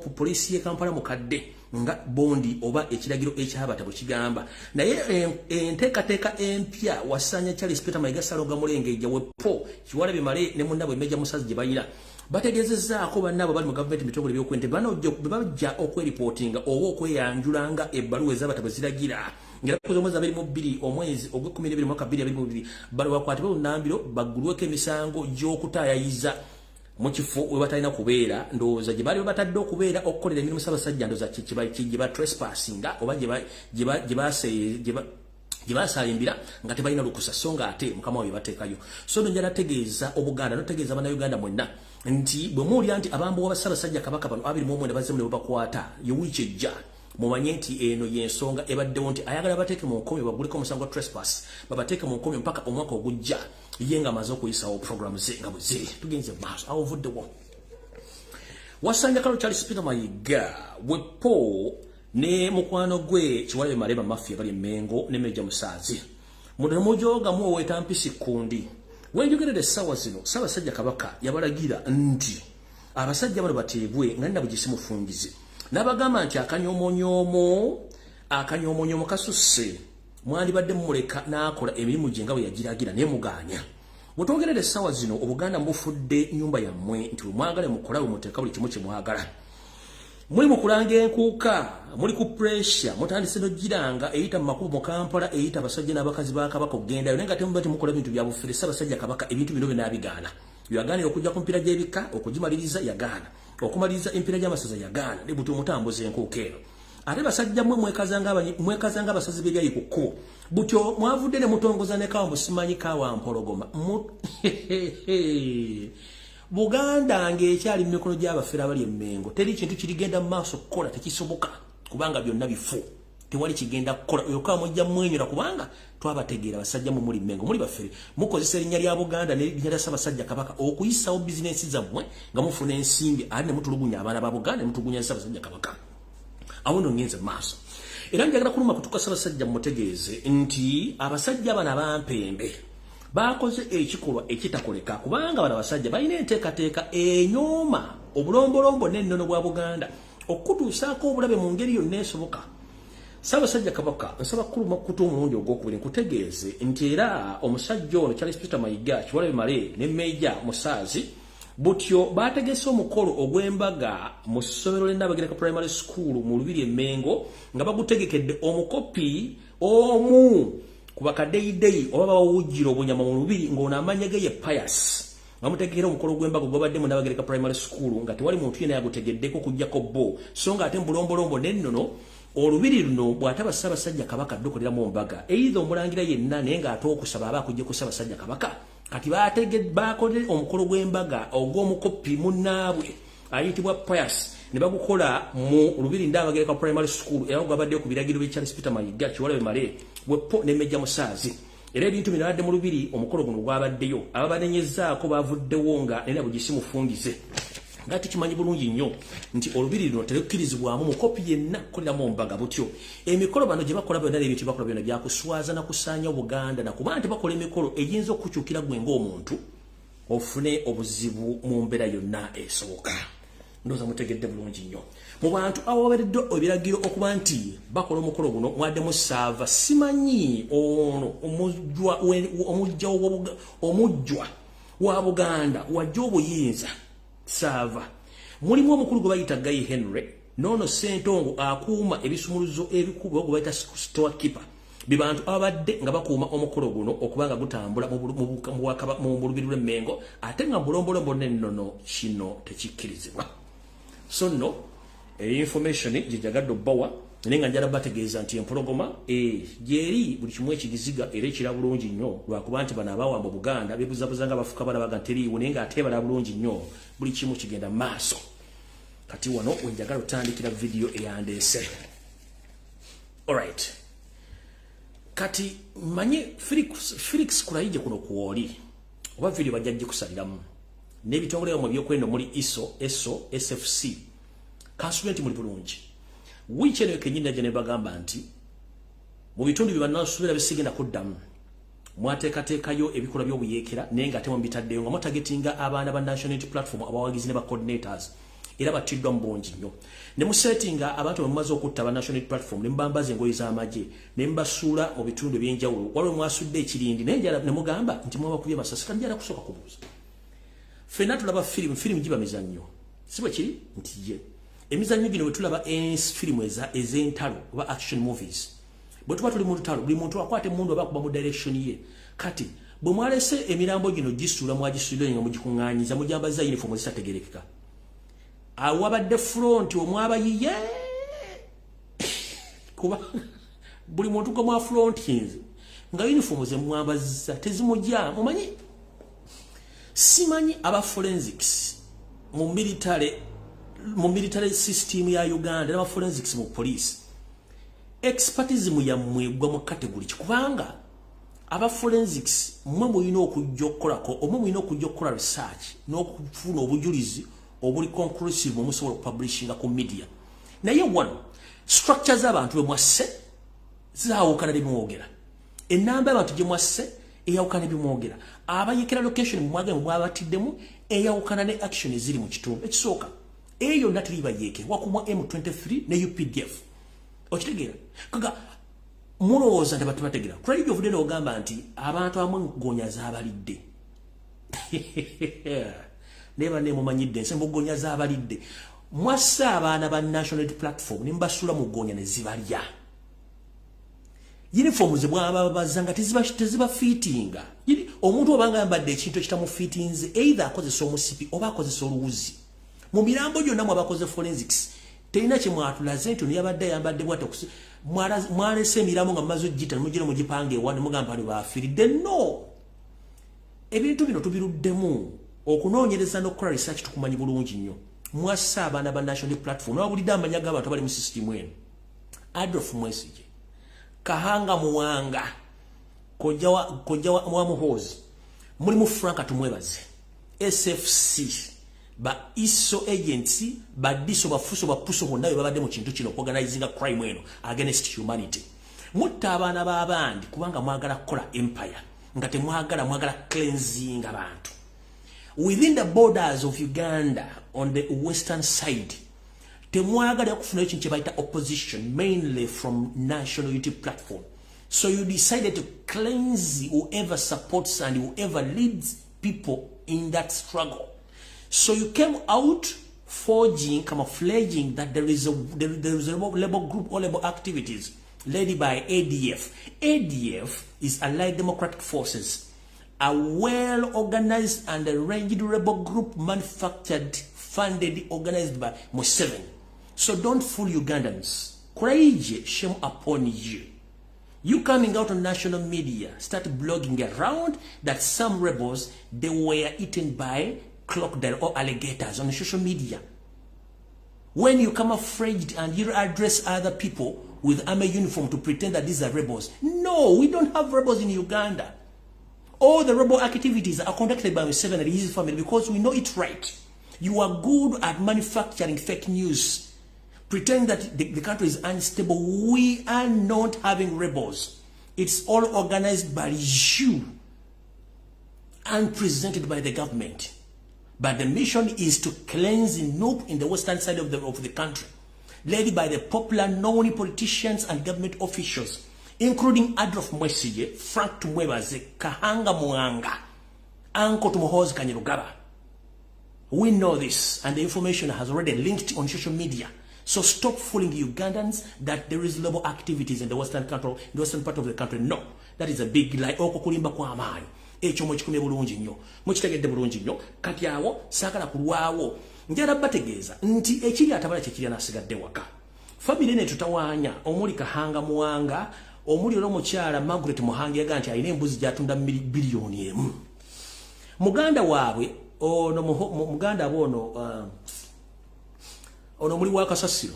ku poliisi y'e Kampala Mukadde nga bondi oba ekiragiro ekyabata bwe kigamba naye enteekateeka empya wasanya Charles Peter Mayiga Salonga Mulengejja we Po Kiwalabe Male ne munnabwe Major Musaazi gye bayira bategezezzaako bannabo bali mu gavumenti bitongole by'okwente bajja okweripotinga oba okweyanjulanga ebbaluwa ez'abata bwe ziragira ngera kuzomweza 22 omwezi ogw'Ekumi mwaka 2022 bali bakwatibwa Nambiro baggulweko emisango gy'okutaayayiza mu kifo we batalina kubeera ndowooza gye bali batadde okubeera okukolera emirimu Ssaabasajja ndowooza gye ba trespassinga oba Gibasalimbira nga tebalina lukusa songa ate mukama wawe bateekayo. So njala tegeeza Obuganda notegeeza bana Uganda mwenna nti bwe muli anti abambo w'Abassaabasajja Kabaka bano 24 ne bazze mu bakwata yewiche jja mumanye nti eno yensonga ebaddewo nti ayagala bateeke mu nkomyo baguliko omusango trespass babateeke mu nkomyo mpaka omwaka ogujja ye nga amaze okuyisawo program ze nga bwe ziri tugenze maaso awo ovuddewo. Wasanja Kalo Charles Peter Mayiga wepo ne mukwano gwe Kiwalabe Maleba Mafia bali Mengo ne Meja Musaazi muno mujoga mu wetampisi kundi wenjogerere sawa zino Ssaabasajja Kabaka yabalagira nti abasajja bano bateebwe nga nna bugisi mufungize n'abagamba nti akanyoomonyomo kasusse mwali badde muleka n'akola emirimu gye nga bwe yagiragira ne muganya. Mutongerere sawa zino Obuganda mbufudde nyumba yammwe nti mwagale mukolawe muteeka buli kimu kye mwagala. Muli mukulanga enkuuka muli ku pressure mutandise no giranga eyita mu makubo mu Kampala eyita abasajja n'abakazi ba Kabaka okugenda nenga temubati mukola bintu bya bufere Ssaabasajja Kabaka ebintu bino binabigaana. Yagaana okujja ku mpira gy'ebika okugimaliriza yagaana okumaliriza empira gy'amasaza yagaana ne butu mutambuze enkuuka eno. Ate basajja mmwe mwekazanga abasazi b'ebyayi ku kkubo butyo mwavudde ne mutongoza ne kawa musimanyi kawa mpologoma Buganda ng'ekyali mu mikono gy'abafera bali Mengo teri kintu kirigenda mu maaso kukola tekisoboka kubanga byonna bifu tewali kigenda kukola yoka mujja mwenyura kubanga twabategeera basajja mu muli Mengo muli bafere mukozesa erinnya lya Buganda ne erinnya lya Ssaabasajja Kabaka okuyisawo bizinesi zammwe nga mufuna ensimbi ate ne mutulugunya abaana ba Buganda ne mutulugunya Ssaabasajja Kabaka awo ndo ngenze maaso. Era njagala kuluma kutuka Ssaabasajja mutegeeze nti abasajja bana bampembe bakoze ekikolwa ekitakoleka kubanga bana basajja balina enteekateeka enyooma obulombolombo n'ennono bwa Buganda okutuusaako obulabe mu ngeri yonna esoboka. Ssaabasajja Kabaka nsaba kuluma kutu omulundi ogwokubiri nkutegeeze nti era omusajja ono Charles Peter Mayiga Kiwalabe Male ne Meja Musaazi butyo bategese omukolo ogw'embaga mu ssomero ly'Ennabagereka Primary School mu Lubiri Mengo nga bagutegekedde omukopi omu ku bakaddeyideyi oba bawujjira obunyama mu Lubiri ng'ono amanya ge ye Pius nga mutegekera omukolo gw'embaga gwabadde mu Nnabagereka Primary School nga tewali muntu yenna yagutegeddeko kujjako bo so nga ate mbulombolombo n'ennono Olubiri luno bw'ataba Ssaabasajja Kabaka addukolera mu mbaga either omulangira yenna naye ng'ate okusaba aba akujje ku Ssaabasajja Kabaka kati baakole omukolo gw'embaga ogw'omukopi munnaabwe ayitibwa Pius ne bagukola mu Lubiri Nnabagereka Primary School era gwabadde ku biragiro bya Charles Peter Mayiga Kiwalabe Male wepo ne Meja Musaazi era ebintu bino badde mu Lubiri omukolo guno gwabaddeyo ababanenyezzaako bavuddewo nga nena bugisi mufungize ngati kimanyi bulungi nnyo nti Olubiri luno terukkirizibwamu mukopi yenna kukolera mu mbaga butyo emikolo bano gye bakola byonna ebintu bakola byonna byakuswaza na kusaanya Obuganda na kuba nti bakola emikolo eyinza okukyukira gwe ng'omuntu ofune obuzibu mu mbeera yonna esoboka. Ndowooza mutegedde bulungi nnyo mu bantu abaweereddwa ebiragiro okuba nti bakola omukolo guno mwaddemu Saava simanyi ono omujjwa wa Buganda wajja obuyinza Saava mulimu omukulu gwe bayita Guy Henry nono Ssentongo akuuma ebisumuluzo ebikubwa gwe bayita store keeper bibantu abadde nga bakuuma omukolo guno okubanga gutambula mu Lubiri lw'e Mengo ate nga bulombolombo n'ennono kino tekikkirizibwa. So no information gyejagadde obbawa naye nga njala bategeeza nti empologoma gyeri buli kimu ekigiziga era ekira bulungi nnyo lwakuba nti bano abawamba Buganda bebuzabuza nga bafuka balabaga nteriiwo naye nga ate bala bulungi nnyo buli kimu kigenda maaso. Kati wano wenjagala otandikira video eyandeese. Alright. Kati manye Felix Kulaije kuno kuwoli oba video bajjajje kusaliramu n'ebitongole mu byokwendo muri ESO SFC kansulenti muri bulungi wichene kenyina jene bagamba nti mu bitundu bibanasubira bisigenda kuddamu mwateekateekayo ebikola by'obuyekera naye nga ate mubitaddeyo nga mutagetinga abaana ba National Unity Platform abawagizi ne ba coordinators era batiddwa mu bungi nnyo ne musetinga abantu bamaze okutta ba National Unity Platform ne mbambaza engoyi z'amagye ne mbasuula mu bitundu by'enjawulo waliwo mwasudde ekirindi naye njala ne mugamba nti mwabakubye masasi kandi njala kusooka kubuuza ffenna tulaba firimu giba mizannyo si bwe kiri nti ye emizannyo gino bwe tulaba firimu ez'entalo oba action movies bwe tuba tuli mu lutalo buli muntu akwate mundu oba kuba mu direction ye kati bwe mwalese emirambo gino gisuula mwagisuulire nga mugikuŋŋaanyiza mujambaza uniform ezitategerekeka awabadde front omwabayiye kuba buli muntu gwe mwa frontinze nga uniform ze mwambaza tezimujja mumanyi simanyi aba forensics mu military system ya Uganda aba forensics mu police expertise ya mwegwa mu category kubanga aba forensics mwe muyina okujjokolako omwe muyina okujjokola research n'okufuna obujulizi obuli conclusive omusobola okupublishinga ku media naye one structures abantu be mwasse zaawukana bimwogera enamba abantu gye mwasse eyawukana bimwogera abayekera location mwage mwabatiddemu eyawukana ne action eziri mu kitundu ekisooka eyo natali bayeke wakumwa M23 ne UPDF okitegeera kaga mulowooza nti abantu bategeera kuli byo vudde ogamba nti abantu amwe ngonya zaabalidde neba ne mumanyidde nsembo gonya zaabalidde mwassa abaana ba national platform nimbasula mu gonya ne zibalya uniform ze bwababazanga teziba fittinga omuntu obanga yambadde ekintu ekitamu fittinze either akozesa omusipi oba akozesa oluwuzi mu mirambo gyonna mu abakoze forensics terina kyemwatulaze nti yabadde yambadde bwate mwalese emirambo nga mumaze ogita nemugire mugipange ewa nemugamba ni baafiiridde no ebintu bino tubiruddemu okunoonyereza n'okukola research tukumanyi bulungi nnyo mwassa abaana ba national platform nabulidde amanya g'abantu abali mu system eno Adolf Mwesigye Kahanga Muwanga kojja wa Muhoozi mulimu Frank tumwebaze SFC ba ISO agency ba diso bafuso bapuso bonna babadde mu kintu kino organizing a crime eno against humanity mutta abaana b'abandi kubanga mwagala kukola empire nga temwagala cleansing abantu within the borders of Uganda on the western side temwagala kufuna ekintu kyebayita opposition mainly from national unity platform so you decided to cleanse whoever supports and whoever leads people in that struggle. So you came out forging, camouflaging that there is a labor group or labor activities led by ADF. ADF is Allied Democratic Forces, a well-organized and arranged rebel group manufactured, funded, organized by Museveni. So don't fool Ugandans. Crazy, shame upon you. You coming out on national media, start blogging around that some rebels, they were eaten by crocodile or alligators on social media. When you come afraid and you address other people with army uniform to pretend that these are rebels. No, we don't have rebels in Uganda. All the rebel activities are conducted by Museveni and his family because we know it right. You are good at manufacturing fake news. Pretend that the country is unstable. We are not having rebels. It's all organized by you and presented by the government. But the mission is to cleanse Noop in the western side of the country, led by the popular known politicians and government officials, including Adolf Mwesigye, Frank Tumwebaze, Kahanga Muwanga, Anko Tumuhozi Kanyarugaba. We know this, and the information has already linked on social media. So stop fooling Ugandans that there is labor activities in the western country, the western part of the country. No, that is a big lie. Oko kulimba kwa amani. Echo mochikumye bulungi nnyo. Mukitegedde bulungi nnyo. Kati awo sakala kulwawo. Njala bategeeza nti ekiri atabala kye kiri anasigadde waka. Family ne tutawaanya omuli Kahanga Muwanga, omuli omukyala Margaret Muhangi yaga nti alina embuzi gyatunda biliyoni emu. Muganda waabwe ono muganda abono ono muli wa Kasasiro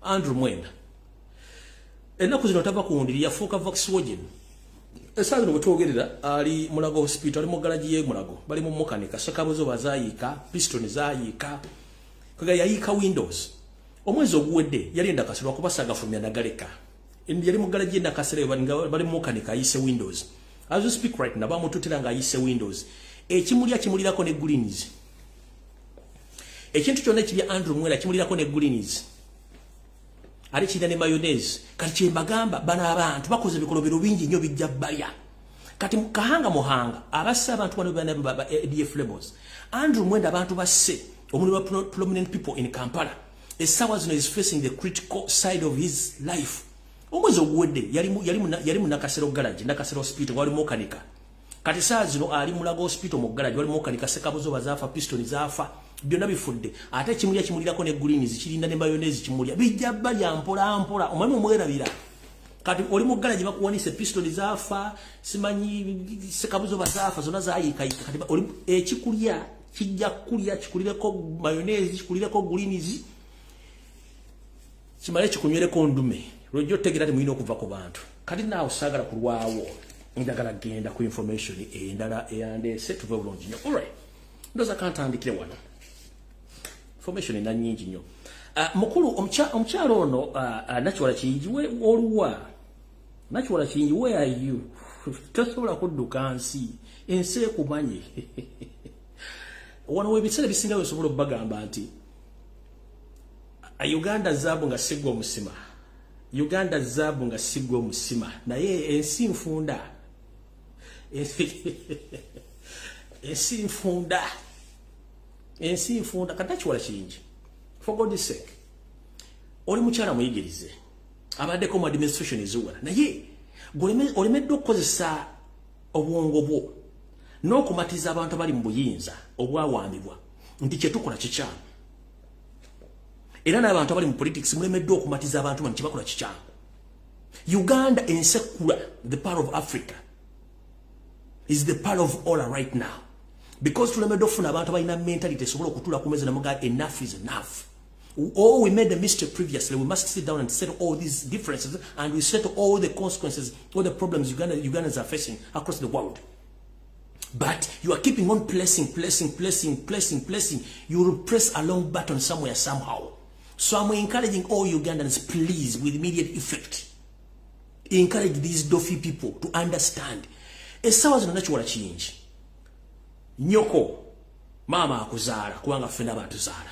Andrew Mwenda ennaku zino tava kuwundiri yafuuka Volkswagen esanzwe bwetwogerera ali Mulago hospital ali mu galaji ye Mulago bali mu mukanika sekabuzo bazaayika piston zaayika kaga yayika windows omwezi oguwedde yali enda Kasiro kubasaga from Nagaleka yali mu galaji enda Kasiro bali mu mukanika ayise windows as we speak right now bamututira nga ayise windows ekimulirako ne greens ekintu kyonna ekibya Andrew Mwenda kimulirako ne greens ali kina ne mayonnaise kati kyembagamba bana abantu bakoze bikolobero bingi nnyo bijja balya kati Kahanga Muhanga abassa abantu bano baba ADF rebels Andrew Mwenda abantu basse omuli prominent people in Kampala esawa zino is facing the critical side of his life omwezi oguwedde yali mu Nakasero garage Nakasero hospital wali mukanika kati saa zino ali Mulago hospital mu garage wali mukanika sekabuzo bazafa piston zafa byonna bifudde ate kimulirako ne greens kirinda ne mayonnaise kimulya bijja balya mpola mpola omwami omwerabira kati oli mu garage bakuwanise pistol zaafa simanyi sekabuzo bazaafa zona zaayika kati oli ekikulya kijja kulya kikulireko mayonnaise kikulireko greens kimale kikunyweleko ndume lojjo tegera ti mulina okuva ku bantu kati naawe saagala kulwawo ndagala genda ku information endala eyandeese tuve bulungi nnyo alright ndoza kantandikire wano information ena nnyingi nnyo mukulu omukyalo ono nakiwala kiyingi oluwa nakiwala kiyingi where are you tosobola kudduka ensi ekumanye wano webiseera bisingawo esobola obbagamba nti Uganda zaabu nga sigwa omusima Uganda zaabu nga sigwa omusima naye ensi nfunda ensi nfunda katakiwala kiyingi for God's sake oli mukyala muyigirize abaddeko mu administration eziwala naye olemedde okukozesa obwongo bwo n'okumatiza abantu abali mu buyinza obwawambibwa nti kyetukola kikyamu era n'abantu abali mu politics mulemedde okumatiza abantu bano kyebakola kikyamu Uganda ensekula the part of Africa is the part of all right now because tulemedde okufuna abantu abalina mentality esobola okutula ku meza namuga enough is enough. Oh, we made a mistake previously. We must sit down and settle all these differences and we settle all the consequences, all the problems Ugandans are facing across the world. But you are keeping on placing. You will press a long button somewhere, somehow. So I'm encouraging all Ugandans, please, with immediate effect, encourage these doffy people to understand. Esawa zino natural change. Nyoko, mama akuzara, kuwanga fena batuzara.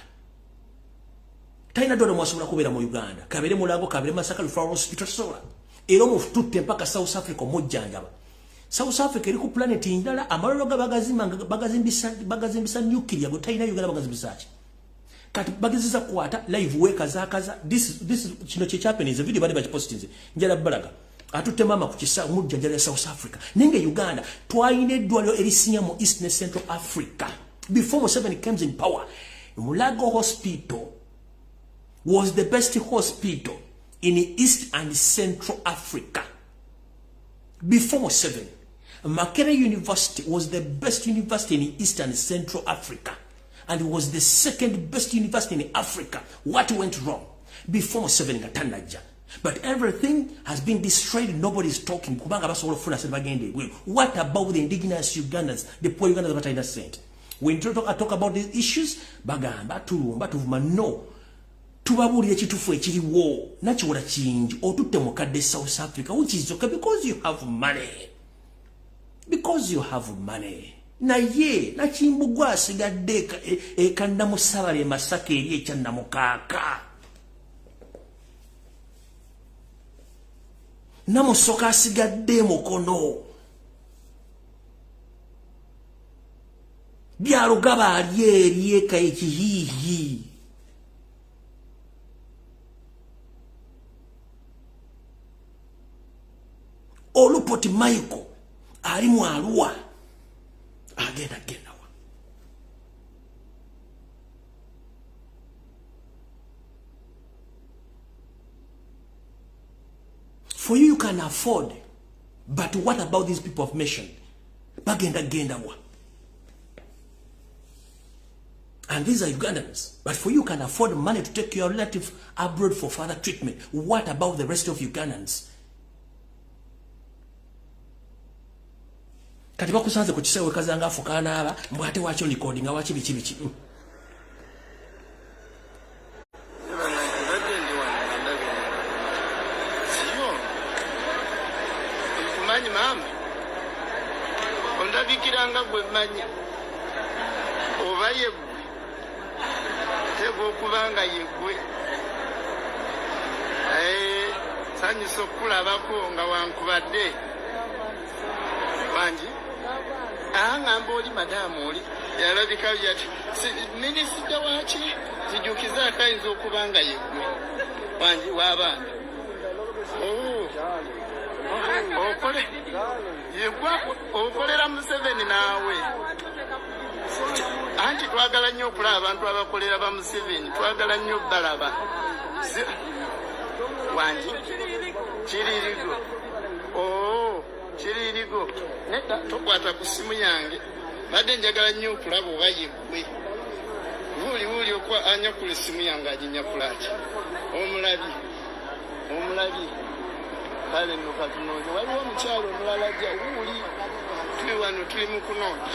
Taina dole mwasobola kubeera mu Uganda kabere mulango kabere Masaka Referral Hospital sola era mu tutte mpaka South Africa mujjanjaba South Africa eri ku planet indala amalolo bagazimbisa nuclear go taina Uganda bagazimbisa kati bagiziza kwata live workers akaza this kino kye Japanese video bali bachipostinze njala balaga atutte mama ku kisa mujjanjala South Africa ninge Uganda twaine eddwaliro erisinya mu East and Central Africa before Museveni comes in power. Mulago Hospital was the best hospital in East and Central Africa. Before Museveni, Makerere University was the best university in East and Central Africa. And it was the second best university in Africa. What went wrong? Before Museveni Gatanaja. But everything has been destroyed. Nobody is talking. What about the indigenous Ugandans, the poor Ugandans that are innocent? When you talk about these issues, no. Tubabulira kitufu ekiriwo nakiwola kingi otutte mukadde South Africa which is okay because you have money naye nakimbugwa asigadde ekanda musabale Masaka eri ekyanna mukaaka namusoka asigadde mukono byalugaba ali eri eka ekihiihi Olupoti Michael ali mu Arua agenda wa for you can afford but what about these people of mission bagenda wa and these are Ugandans but for you can afford money to take your relative abroad for further treatment. What about the rest of Ugandans? Kati bakusanze ku kisewe kazanga afukana aba mbwate wacho recording awachi bichi kumanyi mama ondabikiranga gwe manyi obaye tego kubanga yegwe sanyi sokula bako nga wankubadde wanji ngamba oli madamu oli yalabika yati minisita waki zijukiza akayinza okubanga yegwe wanji w'abaana okole yegwa okolera Museveni naawe anti twagala nnyo okulaba abantu abakolera ba Museveni twagala nnyo balaba wanji Kiririgo. Oh, kiririgo. Neta tokwata ku simu yange. Badde njagala nnyo okulaba oba yeggwe. Wuli okwa anya ku simu yange ajinya kulaki. Omulabi. Kale nno katunoonya. Waliwo omukyalo omulala ajja wuli. Tuli wano tuli mu kunoonya.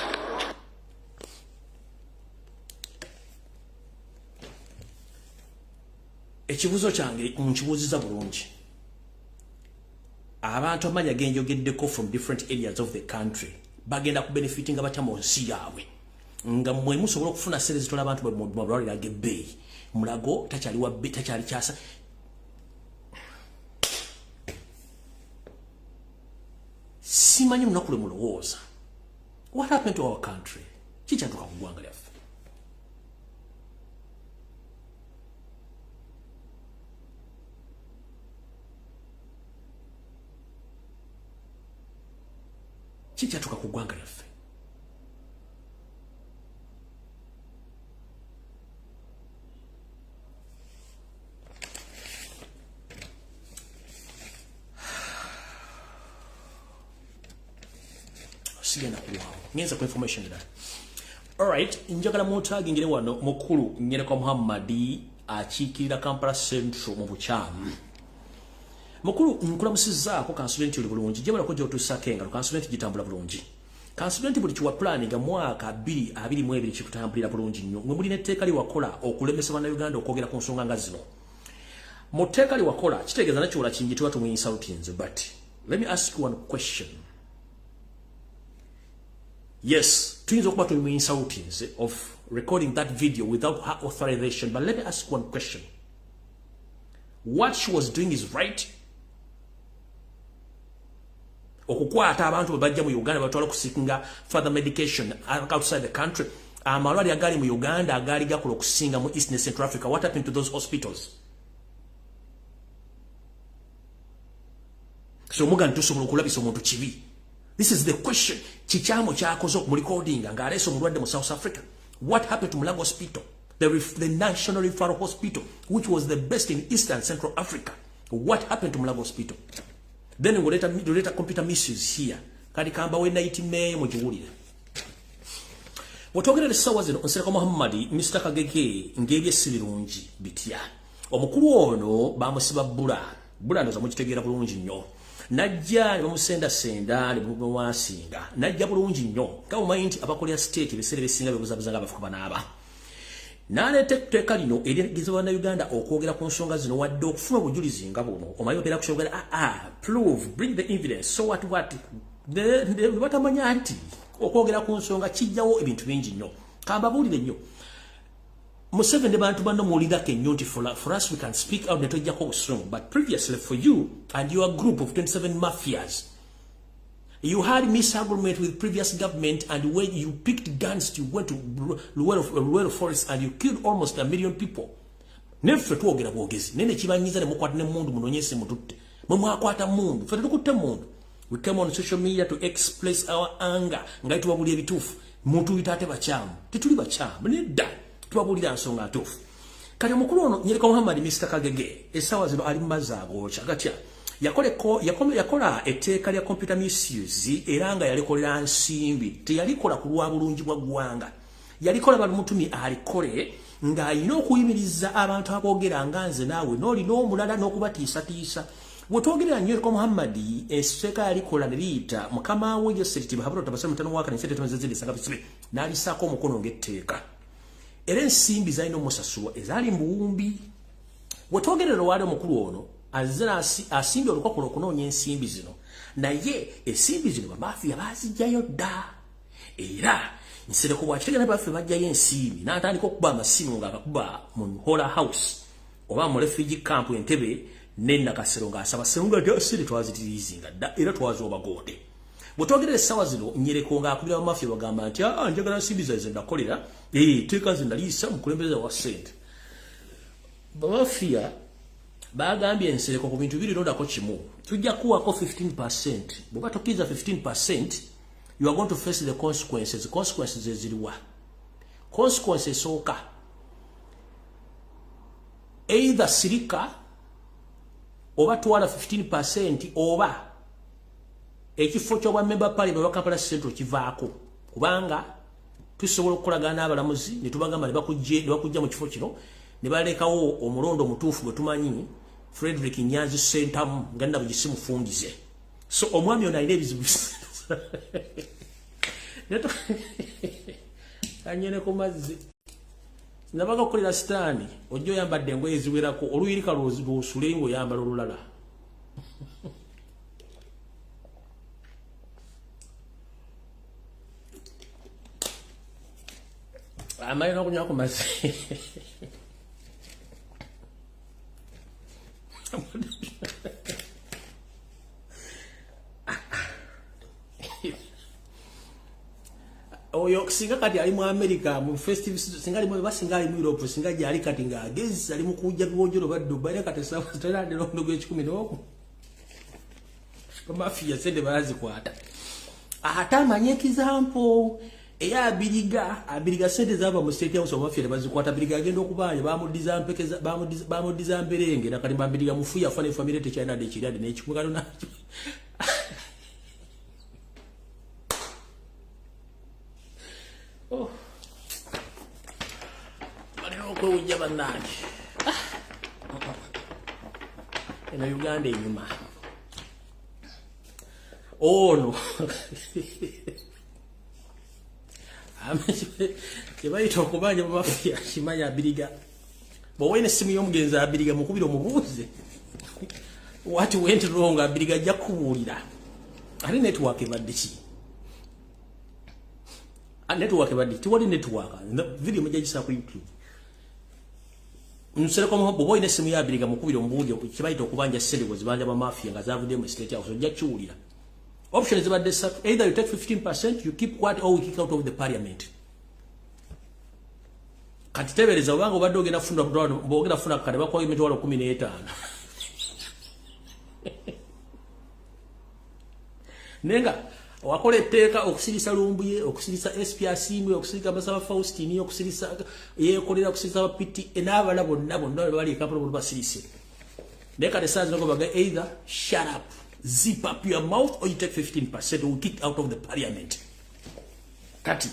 Ekibuzo kyange nkibuuziza bulungi. Abantu amanya genjogeddeko from different areas of the country bagenda ku benefiting abatya mu nsi yaabwe nga mmwe musobola okufuna ssente zitola abantu mu malwaliro ag'ebbeeyi mulago takyali kyasa. Simanyi lunaku lwe mulowooza. What happened to our country? Kikyatuuka ku ggwanga lyaffe. Kikyatuuka ku ggwanga lyaffe. Sigenda kulwawo. Ngenza ku information that. Alright, njagala mwotagingire wano mukulu Nyereka Muhammadi akiikirira Kampala Central mu bukyamu. Mukulu nkulamusizaako kansulenti oli bulungi gye balako gy'otuusako engalo kansulenti gitambula bulungi. Kansulenti buli kiwa planning mwaka 2022 kikutambulira bulungi nnyo. Mwe muli n'etteeka liwakola okulemesa bannayuganda okwogera ku nsonga nga zino. Mu tteeka liwakola kitegeeza nakiwola kingi tuba tumuyinsultings, but let me ask you one question. Yes, tuyinza okuba tumuyinsultings of recording that video without her authorization, but let me ask one question. What she was doing is right? Okukwata abantu bajja mu Uganda batwala kusikinga further medication outside the country. Amalwali agali mu Uganda agali gakola okusinga mu East and Central Africa. What happened to those hospitals? So muga ntusobola okulabisa omuntu kibi. This is the question. Chichamo kyakoze mu recording nga aleso mulwadde mu South Africa. What happened to Mulago Hospital? The National Referral Hospital, which was the best in East and Central Africa. What happened to Mulago Hospital? Then we later computer misuse here. Kadikamba we 90 May mujiwulire. Wotogera sawa zino Nsirako Muhammadi Mr. Kagege ngebye sirirungi bitya. Omukulu ono bamusiba bula ndoza mukitegeera bulungi nnyo. Najja bamusenda bamuwasinga. Najja bulungi nnyo. Kawumanyi abakolya state bisere bisinga bibuzabuzanga abafuka banaba. Nalete kuteeka lino erigiza bannayuganda okwogera ku nsonga zino wadde okufuna obujulizi nga buno omanyi obeera kukyogera prove bring the evidence so what batamanya nti okwogera ku nsonga kijjawo ebintu bingi nnyo kambabuulire nnyo Museveni ne bantu banno muwulirako ennyo nti for us we can speak out ne tojjako obusungu but previously for you and your group of 27 mafias you had misagreement with previous government, and when you picked guns, you went to Luwero Forest and you killed almost 1 million people. Neffe twogera bwogezi. Nene kibanyiza ne mukwata ne mundu munonyese mututte. Mwe mwakwata mundu. Ffe tukutte mundu. We came on social media to express our anger. Ngai tubabulira ebituufu. Muntu bitate bakyamu. Tetuli bakyamu. Nedda. Tubabulira nsonga ntuufu. Kati omukulu ono Nyereka Muhammadi Mr. Kagege essaawa zino ali mu mazaago gatya. Yakola etteeka lya computer misuse era nga yalikolera nsimbi teyalikola ku lwa bulungi bwa ggwanga yalikola balumutumi alikole nga alina okuyimiriza abantu aboogera nga nze naawe n'olina omulala n'okubatiisatiisa bwetwogerera Nyereka Muhammadi etteeka yalikola ne liyita mukama we Joseph Haburo tabasema mutano waka ne sente zindi sagabisibe n'alisaako omukono ng'etteeka era ensimbi zalina omusasulwa ezaali mu buwumbi bwetwogerera wali omukulu ono azira asimbi olukokola okunoonya ensimbi zino naye ensimbi zino bamafiya bazijjayo dda era Nsereko bw'akitegera baffe bajjayo ensimbi n'atandika okuba amasimu ng'akakuba mu Hola House oba mu refugee camp Entebbe ne Nakasero ng'asaba Sserunga ati asiri twazitirizinga dda era twazobagonde bw'otwogerera essaawa zino Nyereka ng'akubira bamafiya bagamba nti njagala ensimbi zaize ndakolera teeka ze ndaliisa mukulembeze wa ssente bamafiya bagambye Nsereko ku bintu biri londako kimu tujja kuwako 15%. Bw'oba tokkiriza 15%, you are going to face the consequences. Consequences eziriwa. Consequences esooka either sirika oba twala 15% oba ekifo ky'obwa member parliament wa Kampala Central kivaako kubanga tusobola okukolagana n'abalamuzi ne tubagamba ne bakujja mu kifo kino ne balekawo omulondo omutuufu gwe tumanyi Frederick Nyanzi Sentamu nga nabo gisimufungize so omwami ono alina ebizibu anyene ku mazzi nabaga okukolera sitaani ojja oyambadde engoye eziwerako oluyirika lwosule ng'oyambala olulala amalina okunywa ku mazzi oyo singa kati ali mu America mu festive singa ali mu basinga ali mu Europe singa jali kati nga agezi ali mu kujja biwojero ba Dubai kati sawa tena ndero ndo gwe 10 noko mafia sende bazi kwata ata manye example eya abiriga sente zaba mu state house mafia bazi kwata abiriga agenda okubanya bamudiza mpekeza bamudiza mberenge nakali bambiriga mufuya fane family te China de chirade ne chikugano na oh maneno ko ujaba nani ena Uganda inyuma oh no kibaita okubanja mafia kimanya abiriga bo wene simu y'omugenzi abiriga mukubiro mubuze what went wrong abiriga jakubulira ali network ebadiki network ebadiki wali network video mujagisa ku YouTube nsere ko bo wene simu y'abiriga mukubiro mubuze kibaita okubanja sele wazibanja mafia nga zavude mu state house jakubulira option is about this either you take 15% you keep quiet or we kick out of the parliament kati tebereza obanga obadde ogenda funda bogenda funa kale bakwa emitwalo 15 nenga wakola etteeka okusirisa Lumbuye okusirisa SPRC mwe okusirika Masaba Faustini okusirisa yekolera okusirisa piti enabala bonna bali kapolo basirise neka the size ngo baga either shut up zip up your mouth or you take 15% or kick out of the parliament kati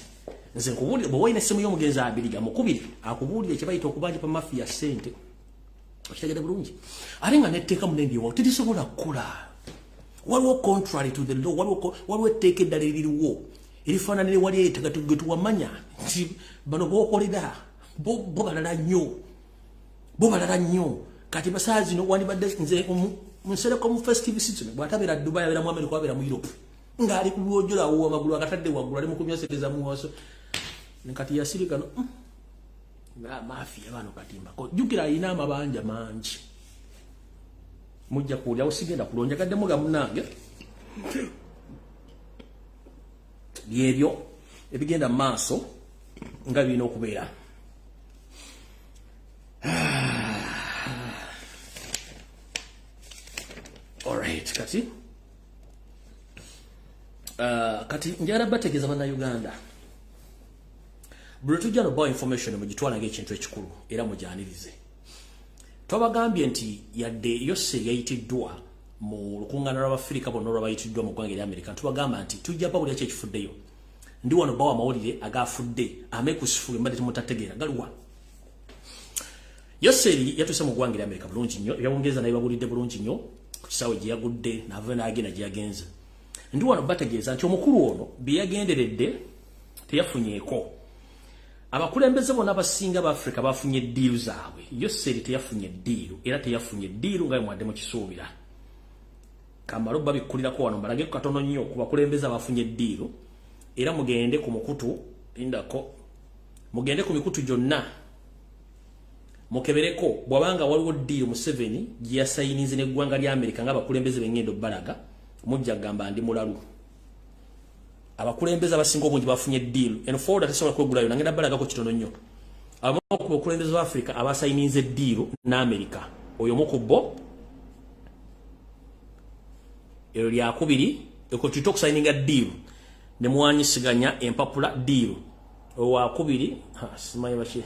nze nkubulira bo wine simu y'omugenzi abiriga mukubiri akubulira kibayita okubanja pa mafia sente okitagenda bulungi alinga netteeka munembi wa titisobola kula waliwo contrary to the law waliwo etteeka eddala eririwo erifaananire wali etteeka tuwamanya nti bano bookolera bo balala nnyo kati basaa zino wandibadde nze Munsereko mu festive season bwatabera Dubai abera mu America abera mu Europe ngali kubyojula wo amagulu akatadde wagulu ali mu kumyasereza mu waso nkati yasirika no nga mafia bano katimba ko jukira ina amabanja manji mujja kulya usigenda kulonja kadde muga munange byebyo ebigenda maaso nga bino okubeera alright kati njara bategeza bana Uganda Brutujano boy information mujitwala ng'ekintu ekikulu era mujanirize twabagambye nti yadde yose yayitiddwa mu lukungana lw'Abafirika bonna lwabayitiddwa mu ggwanga erya America tubagamba nti tujja bawulira ki ekifuddeyo ndi wano bawa amawulire agafudde amekusifu mbadde temutategeera galiwa yose yatuse mu ggwanga erya America bulungi nnyo yawongeza naye babulidde bulungi nnyo kisawe gye yagudde nava n'agenda gye yagenze ndi wano bategeeza nti omukulu ono bye yagenderedde teyafunyeeko abakulembeze bonna abasinga b'Afrika bafunye eddiiru zaabwe yose teyafunye eddiiru era teyafunye eddiiru nga mwadde mu kisuubira kamalo babikkulirako wano mbalage katono nnyo ku bakulembeze abafunye eddiiru era mugende ku mukutu indako mugende ku mikutu gyonna mukebereko bwabanga waliwo ddiiru Museveni gye yasayinize n'eggwanga lya America ng'abakulembeze b'engendo balaga mujja gamba ndi mulalu abakulembeze abasinga obungi bafunye ddiiru eno forward atasobola kwegulayo nangenda balaga ko kitono nnyo abamu ku bakulembeze ba Africa abasayinize ddiiru n'America oyo mukubbo ero lyakubiri eko tuita okusayininga ddiiru ne mwanyisiganya empapula ddiiru owakubiri simanyi baki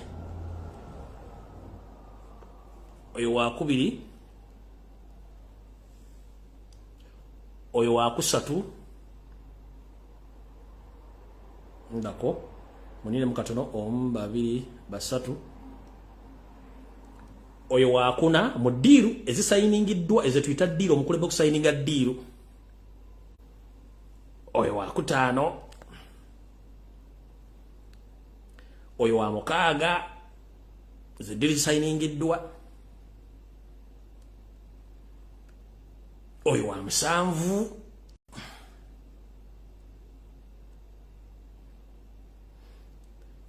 oyo wakubiri oyo wa kusatu ndako munine mukatono 1 2 3 oyo wa kuna mu diiru ezisayiningiddwa ezetuyita diiru omukulembeze okusayininga diiru oyo wa kutaano oyo wa mukaaga zediiru zisayiningiddwa oyo wa musanvu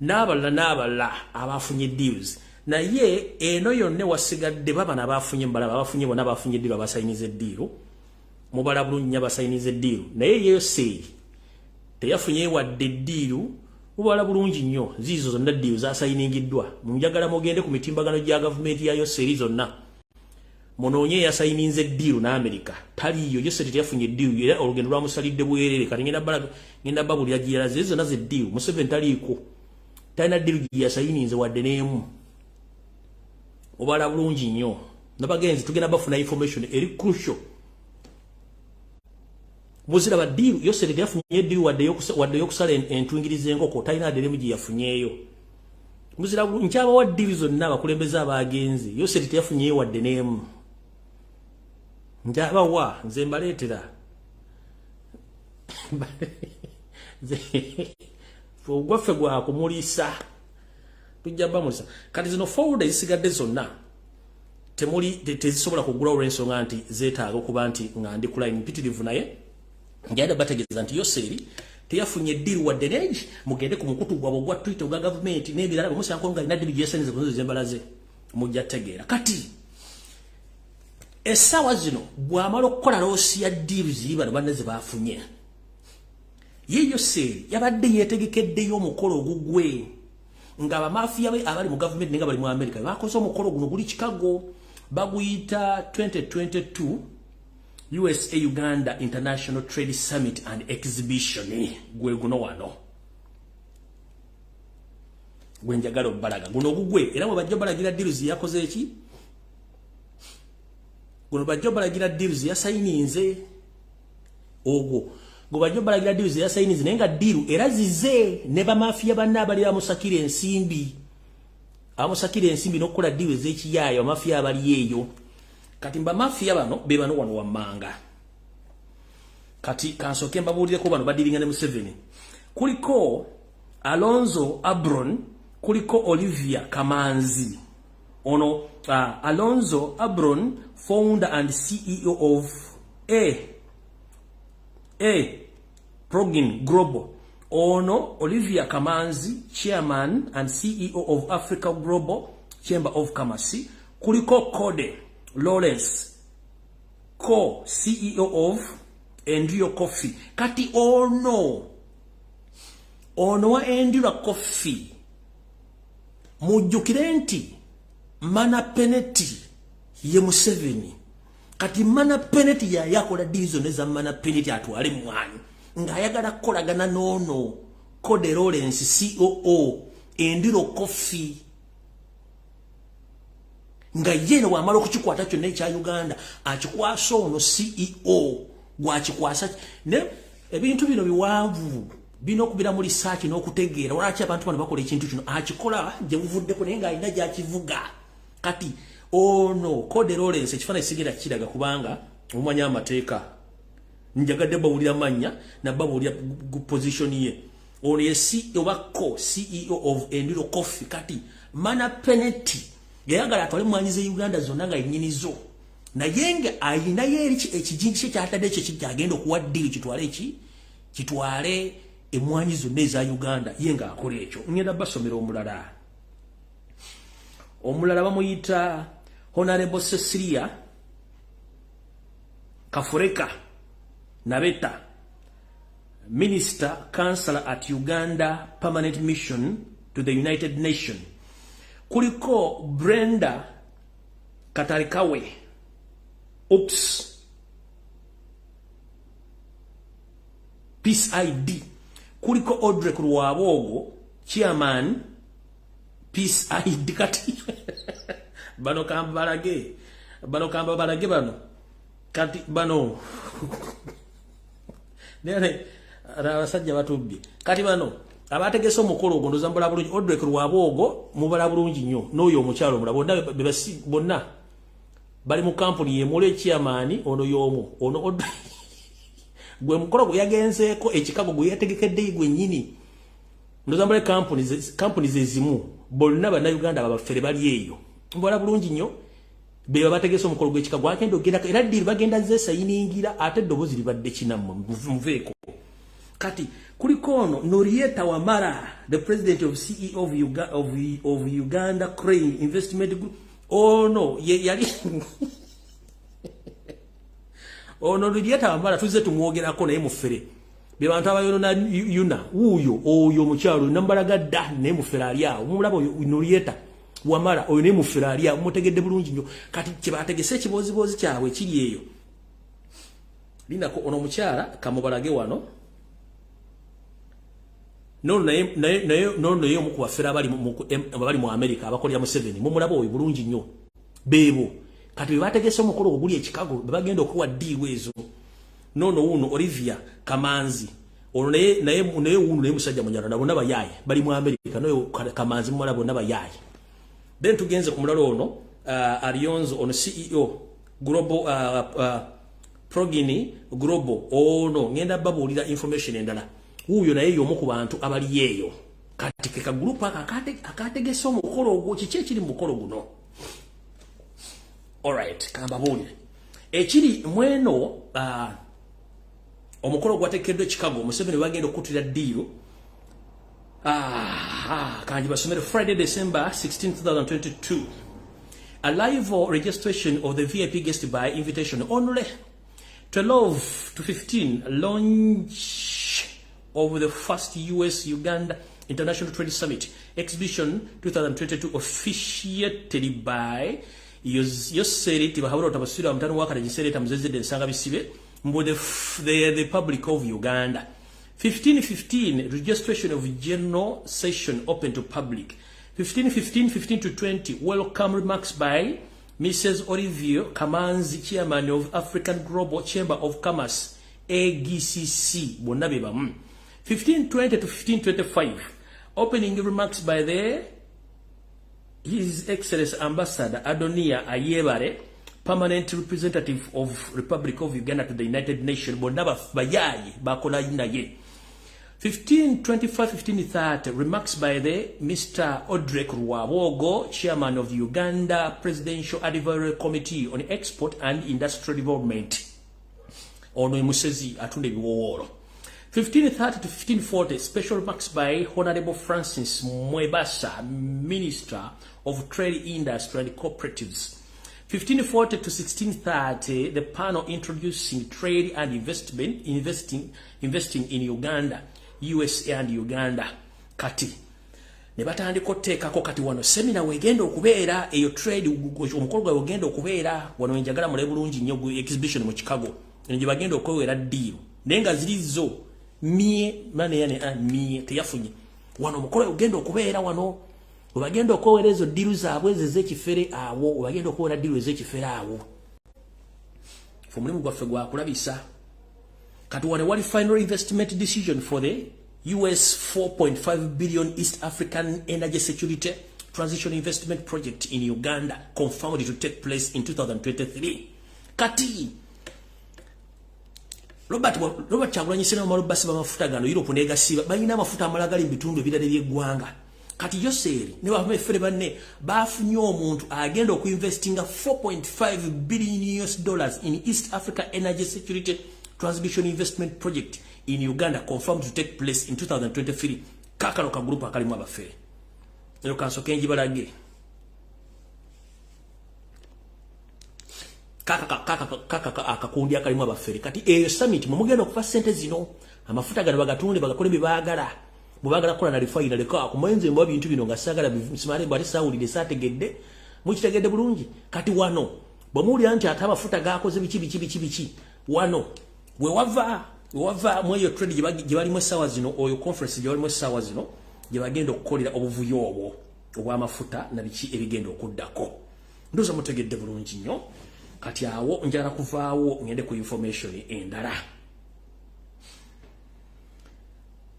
n'abalala abafunye deals naye eno yonne wasigadde babana abafunye mbalaba abafunye bona abafunye deal abasayinize deal mubala bulungi abasayinize deal naye yeyo sei teyafunye wadde deal mubala bulungi nnyo zizo zonna deal zasayiningiddwa munjagala mugende ku mitimbagano gya government yayo seri zonna mononye yasayininze deal na America taliyo yose teyafunye deal era olugendo lwa musalidde bwerere kati ngenda babuli yagira zizo naze deal Museveni taliko taina deal yasayininze wadde nemu obala bulungi nnyo nabagenzi tugenda bafuna information eri crucial muzira ba deal yose teyafunye deal wadde yokusala entungirize ngoko taina deremu yafunyeyo muzira nkyaba wa deal zonna abakulembeza abagenzi yose teyafunye wadde nemu njaba wa nze mbaleetera ogwaffe gwa kumulisa tujja bamulisa kati zino forward ezisigadde zonna tezisobola kugula olw'ensonga nti zeetaaga okuba nti nga ndi ku line mpitirivu naye njayina bategeeza nti Yoseri teyafunye deal wadde neegi mugende ku mukutu gwabwe ogwa Twitter ogwa gavumenti n'ebirala bamusanko nga alina deal gyesanize ku nzo zembalaze mujja tegeera kati essaawa zino bw'amala okukola loosi ya deals bano banne ze baafunye ye Yoseri yabadde yeetegekeddeyo omukolo ogugwe nga abamafiya be abali mu gavumenti nenga bali mu America bakoze omukolo guno guli Chicago baguyita 2022 USA Uganda International Trade Summit and Exhibition gwe guno wano gwenjagala obbalaga guno gugwe era mwe bajja balagira deals yakoze eki guno bajja balagira deals yasayininze ogwo go bajja balagira deals yasayininze nenga deal era zize ne bamafiya banna abali amusakira ensimbi n'okukola deal ez'ekiyaayo amafiya abali eyo kati mba mafia bano be bano wano wammanga kati kansoke mbabuulireko bano badiringa ne Museveni kuliko Alonzo Abron kuliko Olivia Kamanzi ono Alonzo Abron founder and CEO of Progin Global ono Olivia Kamanzi chairman and CEO of Africa Global Chamber of Commerce kuliko Kode Lawrence co-CEO of Endrio Coffee kati ono wa Endrio Coffee mujjukire nti Mana Peneti ye Museveni kati Mana Peneti yakola dizo neza Mana Peneti atwale mwanyi nga ayagala kukolagana nono Kode Lawrence COO Endrio Coffee nga yeno wamalo kuchikwata kyonna ekya Uganda akikwasa ono CEO gwakikwasa ne ebintu bino biwanvu bino okubira mu research n'okutegeera walaki abantu bano bakola ekintu kino akikola gye buvuddeko naye nga alina gyakivuga kati ono Kode Lawrence ekifaananyi sigira kiraga kubanga omumanya amateeka njagadde bawulira mannya nabawulira position ye ono ye CEO of Enduro Coffee kati Mana Peneti yagala atwale mwanyize Uganda zonna nga ennyinizo naye nga ayina yeri ekijingi kye kyatadde kye kyagenda okuwa deal kitwale emwanyizo neza Uganda yenga akola ekyo ngenda basomera omulala bamuyita Honorable Cecilia Kafureka Nabeta Minister Counselor at Uganda Permanent Mission to the United Nations kuliko Brenda Katarikawe Peace ID kuliko Audrey Kurwabogo chairman Peace ID kati bano kamba balage bano kati bano nene abasajja batubbi kati bano abategese omukolo ogwo ndoza mbala bulungi Odrek Rwabogo mubala bulungi nnyo n'oyo omukyalo mulabo bonna bali mu kampuni yemule chairman ono yomu ono gwe mukolo gwe yagenzeeko ekikago gwe yategekedde gwe nyini ndoza mbala kampuni zezimu bonna bana Uganda babafere bali eyo mbala bulungi nnyo be bategese omukolo gwe ekikago agenda ogenda era diri bagenda zesa yiningira ate dobozi libadde kinamma muveeko kati kuliko ono Norieta Wamara the president of CEO of Uganda Crane Investment Group ono yali ono Norieta Wamara tuze tumwogerako naye mufere be bantu abayono na yuna oyo mukyalo nambalaga da naye mufere ali awo mulabo Norieta Wamara oyo naye mufere ali awo mutegedde bulungi nnyo kati kibategese ekibozibozi kyabwe kiri eyo linako ono mukyala kamubalage wano no naye mukubafera bali mu America abakolya Museveni mumulabo oyo bulungi nnyo bebo kati bategese omukolo oguli ekikago bagenda okuwa diwe ezo uno Olivia Kamanzi ono naye uno naye musajja munyana nabo nabayaye bali mu America noyo Kamanzi mumulabo nabayaye then tugenze ku mulalo ono Alionzo ono CEO Global Progini Global ono ngenda babulira information endala uyo naye yomu ku bantu abali yeyo kati ke group akategese omukolo ogwo kiche kiri mukolo guno alright kamba buli ekiri mweno omukolo gwatekeddwe Chicago Museveni bagenda okutira deal kanji basomere Friday December 16 2022 a live registration of the VIP guest by invitation only 12 to 15 launch of the first US-Uganda International Trade Summit Exhibition 2022 officiated by Yoseri Tibahawro Tabasura Mtano Waka Gisere Mzezede Sanga Bisibe the Republic of Uganda. 15 registration of general session open to public. 15 to 20 welcome remarks by Mrs. Olivia Kamanzi, Chairman of African Global Chamber of Commerce AGCC Bonabeba. 1520 to 1525 opening remarks by His Excellency Ambassador Adonia Ayebare, permanent representative of Republic of Uganda to the United Nations Bonaba Bayayi Bakola Naye. 1525-1530 remarks by Mr. Odrek Rwabogo, Chairman of the Uganda Presidential Advisory Committee on Export and Industrial Development. Ono Musezi atunde biworo. 1530 to 1540 special remarks by Honorable Francis Mwebasa, Minister of Trade, Industry and Cooperatives. 1540 to 1630 the panel introducing trade and investing in Uganda, USA and Uganda. Kati ne batandika oteekako kati wano semina wegenda okubeera eyo trade omukolo gwa wegenda okubeera wano njagala mule bulungi nnyo exhibition mu Chicago nje bagenda okwewera deal nenga zilizo mie mane yane mie teyafunye wano omukolo ogenda okubeera wano obagenda okwewera ezo deal zaabwe ezekifere awo obagenda okwewera deal ezekifere awo fumulimu gwaffe gwa kulabisa kati wano wali final investment decision for the US 4.5 billion East African Energy Security Transition Investment Project in Uganda confirmed to take place in 2023. Kati Robert Chagulanyi Sena Marubasi bamafuta gano Europe negasiba balina amafuta amalagali bitundu ebirala by'eggwanga. Kati Yoseri ne bafere banne bafunye omuntu agenda okuinvestinga 4.5 billion US dollars in East Africa Energy Security Transmission Investment Project in Uganda confirmed to take place in 2023. Kakalo ka group akalimu abafere. Ero kanso kenji balage. Kaka akakundi akalimu abafere. Kati eyo summit mumugenda okufa sente zino. Amafuta gano bagatunde bagakole bibagala. Mubagala kola na refinery ka kumenze mbabi bintu bino ngasagala bisimale bali sawulide sategedde. Mukitegedde bulungi. Kati wano bamuli anti atamafuta gakoze bichi wano we wava mweyo trade gibali mwe sawa zino oyo conference gibali mwe sawa zino gibagenda okukolera obuvuyo obwo obwamafuta na bichi ebigenda okuddako ndoza mutegedde bulungi nnyo kati awo njala kuvaawo ngende ku information endala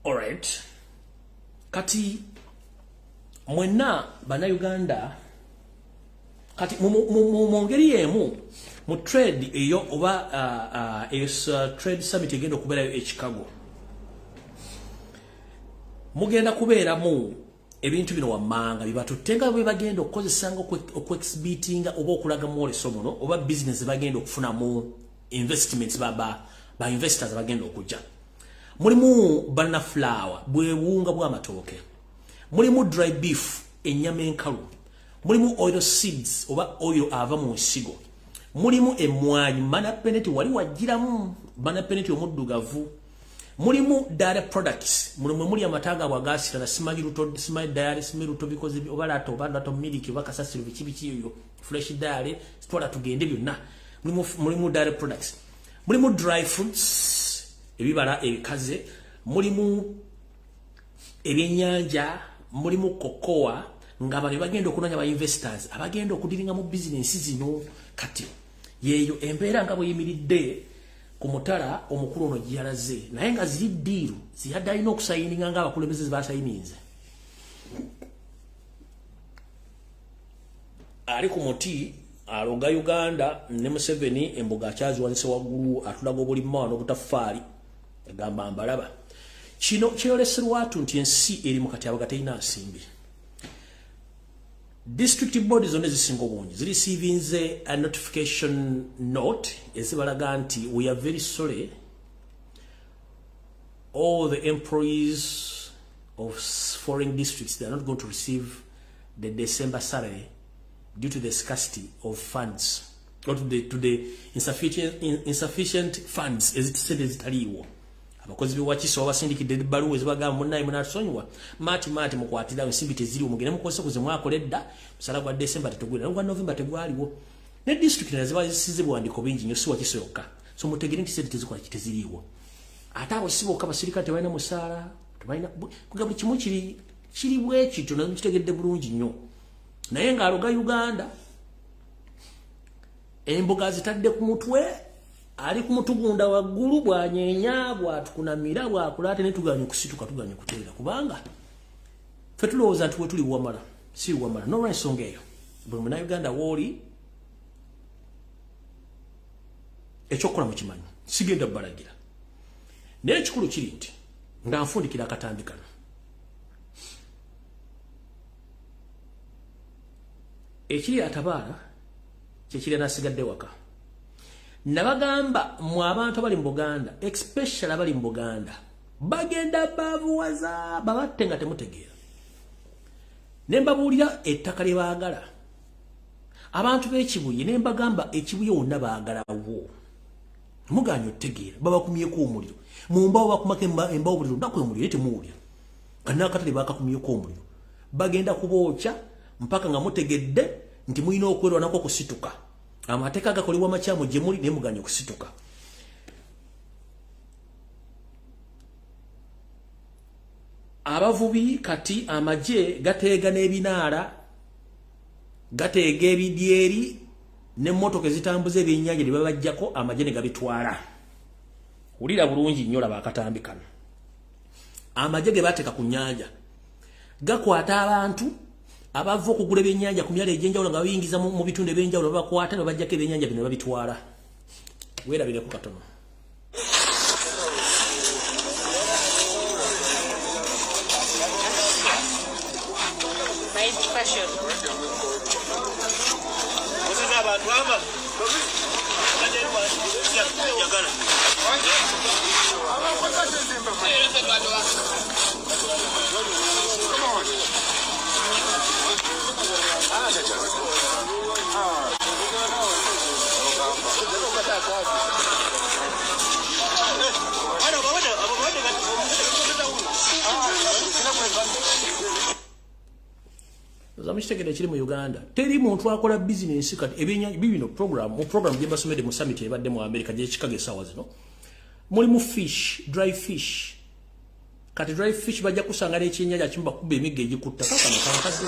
Alright. Kati mwenna bana Uganda kati mongeri yemu mu trade eyo oba trade summit egenda okubeerayo e Chicago. Mugenda kubeera mu ebintu bino wammanga bibatutenga bwe bagenda okukozesanga okwexibitinga oba okulaga mwoleso muno oba business bagenda okufuna mu investments ba investors bagenda okujja. Mulimu banana flour bwewunga bw'amatooke. Mulimu dry beef ennyama enkalu. Mulimu oil seeds oba oil ava mu nsigo. Mulimu emmwanyi manapeneti wali wajjiramu manapeneti omuddugavu. Mulimu dairy products. Muli amataga bwagasira na simanyi dairy simiruto bikoze obalato milk bakasasiro biki yo fresh dairy stola tugende byonna. Mulimu dairy products. Mulimu dry fruits ebibala ebikaze. Mulimu ebyennyanja. Mulimu cocoa nga bali bagenda okunanya ba investors abagenda okudiringa mu business zino. Kati yeyo embeera nga bweyimiridde ku mutala omukulu ono gyalaze naye nga ziri ddiiru ziyadde alina okusayininga nga abakulembeze zibasayininze. Ali ku muti alonga Uganda ne Museveni embuga akyaziwanise waggulu atulaga obulimma wano obutaffaali agamba mbalaba. Kino kyeyoleserwa atu nti ensi eri mu katyabaga terina nsimbi. District bodies zonna ezisinga obungi zireceiving a notification note ezibalaga nti we are very sorry all the employees of foreign districts, they are not going to receive the December salary due to the scarcity of funds or to the insufficient funds as it said ezitaliiwo. Abakozi biwakiso abasindikidde ebbaluwa ezibagamba munnaye munatusonyiwa mati mukwatira ensimbi teziriwo mugende mukozesa kuze mwakoledda musala gwa December tetugwira gwa November tegwaliwo ne district naziba zisize bwandiko bingi nyo siwa kisoyoka so mutegere nti sente tezikola kiteziriwo ate abo sibo kabasirika tebalina musala tebalina kugamba kimu kiri bweki tunakitegedde bulungi nnyo naye nga aloga Uganda emboga zitadde ku mutwe ali kumutugunda waggulu bwanyenya bwatukunamira bwakulate ne tuganye kusituka tuganye kuteera kubanga fe tulowooza nti we tuli wamala si wamala no ensonga eyo bwe muna Uganda wooli ekyokukola mu kimanyi sigenda balagira naye ekikulu kiri nti nga nfundikira akatambi kano ekiri atabaala kyekiri nasigadde waka. Nabagamba mu abantu abali mu Buganda especially abali mu Buganda bagenda bavuwaza babatte nga temutegeera nembabuulira ettaka lye baagala abantu b'ekibuye nembagamba ekibuye wonna baagalawo muganya otegeera babakumyeko omuliro mumbawo bakumako embawo buli lunaku omuliro ye temuwulira kanakatale bakakumyeko omuliro bagenda kubookya mpaka nga mutegedde nti mulina okwerwanako okusituka. Amateeka gakolebwa makyamu gye muli ne muganya okusituka. Abavubi kati amaje gateega n'ebinaala gateega ebidyeri n'emmotoka ezitambuza ebyennyanja ne babajjako amaje ne gabitwala. Wulira bulungi nnyo laba akatambi kano. Amaje ge bateeka ku nnyanja gakwata abantu abava okugula ebyennyanja ku myalo egy'enjawulo nga bayingiza mu bitundu ebyenjawulo babakwata ne bajjako ebyennyanja bino babitwala. Weerabireko katono. Zamukitegedde kiri mu Uganda teri muntu akola business kati ebyennyanja bibino program gye basomedde mu summit ebadde mu America gye Chicago esawa zino mulimu fish dry fish kati dry fish bajja kusanga n'ekyennyanja kimba kuba emigga egikutta kakano kankadde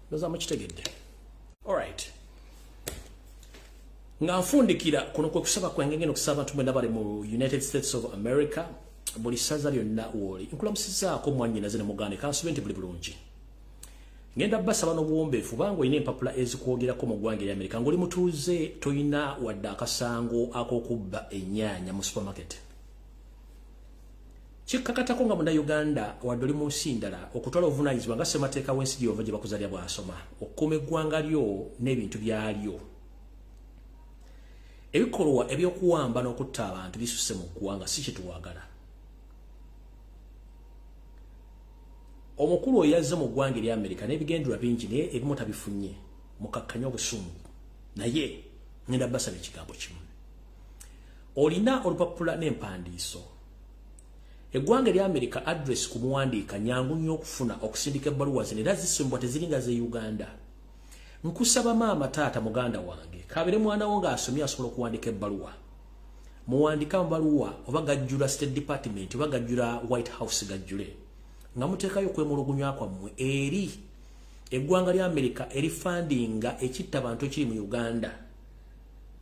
ndoza mukitegedde. Alright. Nga nfundikira kuno kwe kusaba kwange ngeno kusaba abantu mwenda bali mu United States of America buli saza lyonna woli nkulamusizaako mwanyina zene mugande kansubenti buli bulungi. Ngenda basaba n'obuwombeefu bango ine empapula ezikwogerako mu ggwanga ly'Amerika ng'oli mutuuze toyina wadde akasango ak'okubba ennyaanya mu supermarket. Kikkakatako nga Munnayuganda wadde oli mu nsi ndala okutwala obuvunaanyizibwa nga ssemateeka w'ensi gy'ova gye bakuzaalya bw'asoma okukuuma eggwanga lyo n'ebintu byalyo. Ebikolwa ebyokuwamba n'okutta abantu bisusse mu ggwanga si kyetuwagala. Omukulu oyo yazze mu ggwanga ery'Amerika n'ebigendera bingi naye ebimu tabifunye mukakkanya obusungu naye ngenda basaba ekigambo kimu. Olina olupapula n'empandiiso. Eggwanga ery'Amerika address ku muwandiika nyangu nnyo okufuna okusindika ebbaluwa zino era zisimbwa teziringa z'e Uganda. Nkusaba maama taata muganda wange kabere mwana wo ng'asomye asobola okuwandika ebbaluwa. Muwandika mbaluwa oba gajjula State Department oba gajjula White House gajjule. Nga muteekayo kwemulugunya kwammwe eri eggwanga ly'Amerika erifandinga ekitta abantu ekiri mu Uganda.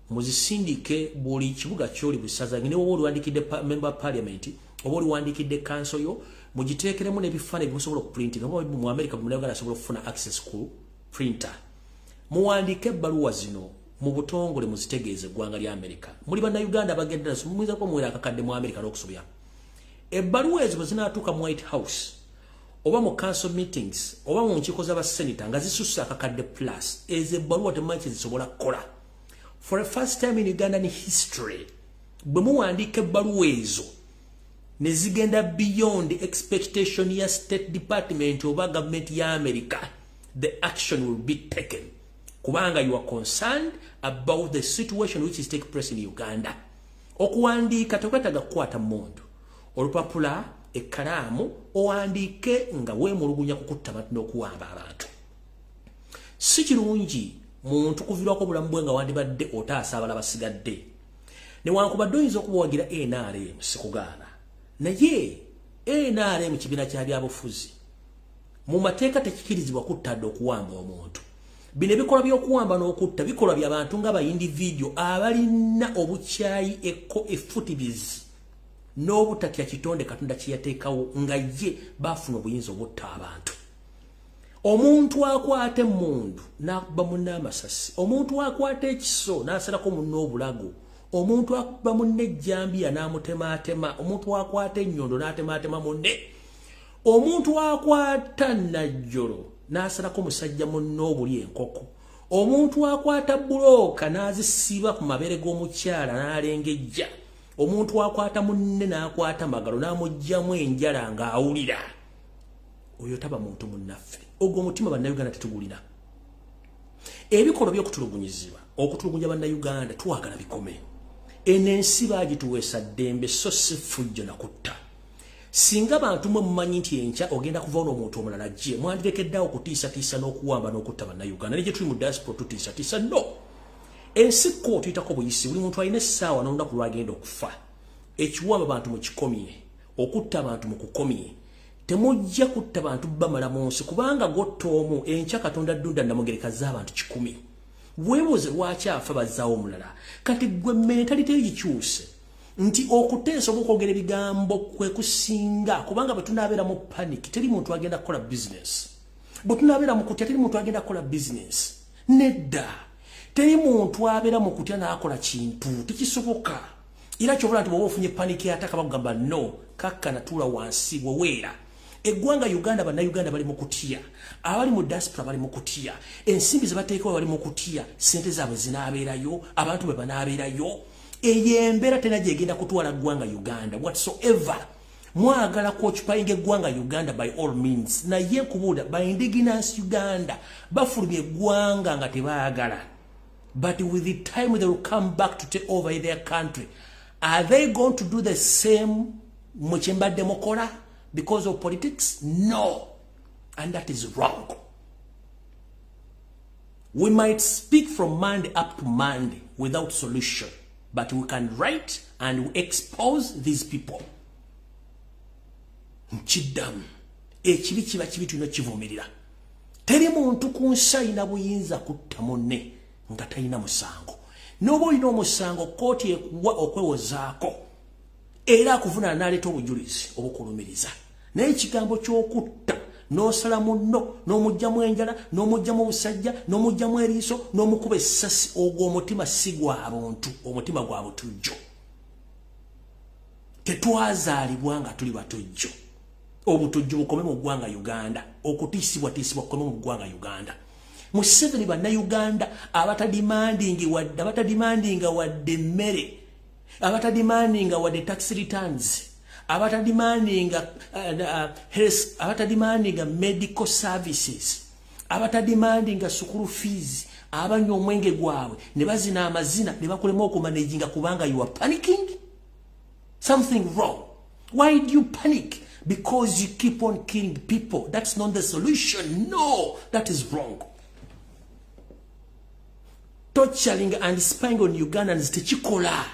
Muzisindike buli kibuga ky'oli busaza ngene oba oliwandikidde member parliament oba oliwandikidde council yo mugiteekeremu n'ebifaananyi bimusobola okuprintinga oba mu America mu Uganda asobola okufuna access ku printer. Muwandike ebbaluwa zino mu butongole muzitegeeze eggwanga ly'Amerika. Muli bannayuganda bagenda muyinza kuba muwera akakadde mu America n'okusobya. Ebbaluwa ezo bwe zinaatuuka mu White House oba mu council meetings oba mu nkiiko z'abasenita nga zisusse akakadde plus ezo ebbaluwa temumanyi kye zisobola kukola. For the first time in Ugandan history bwe muwandiika ebbaluwa ezo ne zigenda beyond the expectation ya State Department oba government ya America, the action will be taken. Kubanga you are concerned about the situation which is taking place in Uganda. Okuwandiika tekwetaaga kukwata muntu. Olupapula ekkalaamu owandiike nga weemulugunya kukutta abantu n'okuwamba abantu. Si kirungi muntu kuvirwako obulamu bwe nga wandibadde otaasa abalala basigadde. Newankubadde oyinza okubawagira NRM sikugaana. Naye NRM kibiina kya byabufuzi. Mu mateeka tekikirizibwa kuttadde okuwamba omuntu. Bino ebikolwa by'okuwamba n'okutta bikolwa by'abantu nga ba-individual abalina obukyayi effutibizi n'obutatya kitonde Katonda kye yateekawo nga ye baafuna obuyinza obutta abantu. Omuntu akwata emmundu n'akuba munne amasasi. Omuntu akwata ekiso n'asalako munne obulago. Omuntu akuba munne ejjambiya n'amutemaatema. Omuntu akwata ennyondo n'atemaatema munne. Omuntu akwata najjolo n'asalako musajja munne obuli enkoko. Omuntu akwata bulooka n'azisiiba ku mabere g'omukyala n'alengejja. Omuntu akwata munne n'akwata magalo n'amuggyamu enjala ng'awulira. Oyo taba muntu munnaffe. Ogwo omutima bannayuganda tetugulina. Ebikolwa by'okutulugunyizibwa okutulugunya bannayuganda twagala bikome. Enensi baagituweesa ddembe so si ffujjo na kutta. Singa abantu mwe mumanyi nti enkya ogenda kuvawo n'omuntu omulala gye mwandirekeddeawo okutiisatiisa n'okuwamba n'okutta bannayuganda ne gye tuli mu diaspora tutiisatiisa no. Ensi kko tuyitako buyisi buli muntu alina essaawa n'olunaku lw'agenda okufa. Ekiwamba abantu mukikomye okutta abantu mukukomye. Temujja kutta bantu bamala mu nsi kubanga gotta omu enkya Katonda ddunda namugereka z'abantu 100. Weebuuze lwaki afa bazzaawo omulala. Kati gwe mentality gikyuse nti okuteesa oba okwogera ebigambo kwe kusinga kubanga bwe tunaabeera mu panic teri muntu agenda kukola business. Bwe tunaabeera mu kutya teri muntu agenda kukola business. Nedda. Teri muntu abeera mu kutya n'akola kintu. Tekisoboka. Era kyobula nti bw'oba ofunye panic yataka bagamba no kakkana tuula wansi weweera. Eggwanga Uganda bannayuganda bali mu kutya. Abali mu diaspora bali mu kutya. Ensimbi ze bateekawo bali mu kutya. Ssente zaabwe zinaabeerayo. Abantu bwe banaabeerayo. Eyo embeera tena gyegenda kutwala ggwanga Uganda whatsoever. Mwagala kuoccupying eggwanga Uganda by all means. Naye nkubuuza by indigenous Uganda bafulumya eggwanga nga tebaagala. But with the time they will come back to take over their country. Are they going to do the same muchembadde mukola because of politics? No. And that is wrong. We might speak from Monday up to Monday without solution, but we can write and we expose these people. Chidam. Ekibi kiba kibi tulina kivumirira. Teri muntu ku nsi alina buyinza kutta munne nga talina musango. N'oba olina omusango kkooti ekuwa okwewozaako era akuvunaana n'aleeta obujulizi obukulumiriza. Naye ekigambo ky'okutta n'osala munno n'omugyamu enjala n'omugyamu obusajja n'omugyamu eriiso n'omukuba essasi ogwo omutima si gwa buntu, omutima gwa butujjo. Tetwazaalibwa nga tuli batujjo. Obutujju bukome mu ggwanga Uganda, okutiisibwa kukome mu ggwanga Uganda. Museveni bannayuganda abatadimandinga wadde mmere, abatadimandinga wadde tax returns, abatadimandinga health, abatadimandinga medical services, abatadimandinga school fees, abanywa omwenge gwabwe ne bazina amazina ne bakolema okumanaginga kubanga you are panicking. Something wrong. Why do you panic? Because you keep on killing people. That's not the solution. No, that is wrong. Torturing and spying on Ugandans techikola.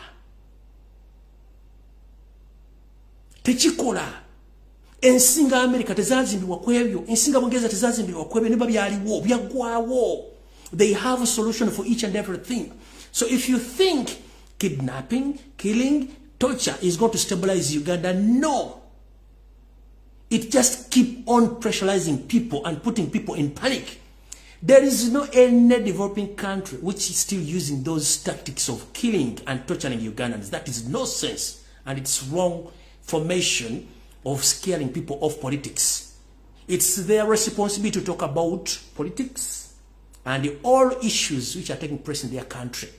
Techikola. Ensinga America tezazimbibwa kwebyo, ensinga Bungereza tezazimbibwa kwebyo, niba byaliwo byagwawo. They have a solution for each and everything. So if you think kidnapping, killing, torture is going to stabilize Uganda, no. It just keep on pressurizing people and putting people in panic. There is no any developing country which is still using those tactics of killing and torturing Ugandans. That is nonsense, and it's wrong formation of scaring people off politics. It's their responsibility to talk about politics and all issues which are taking place in their country.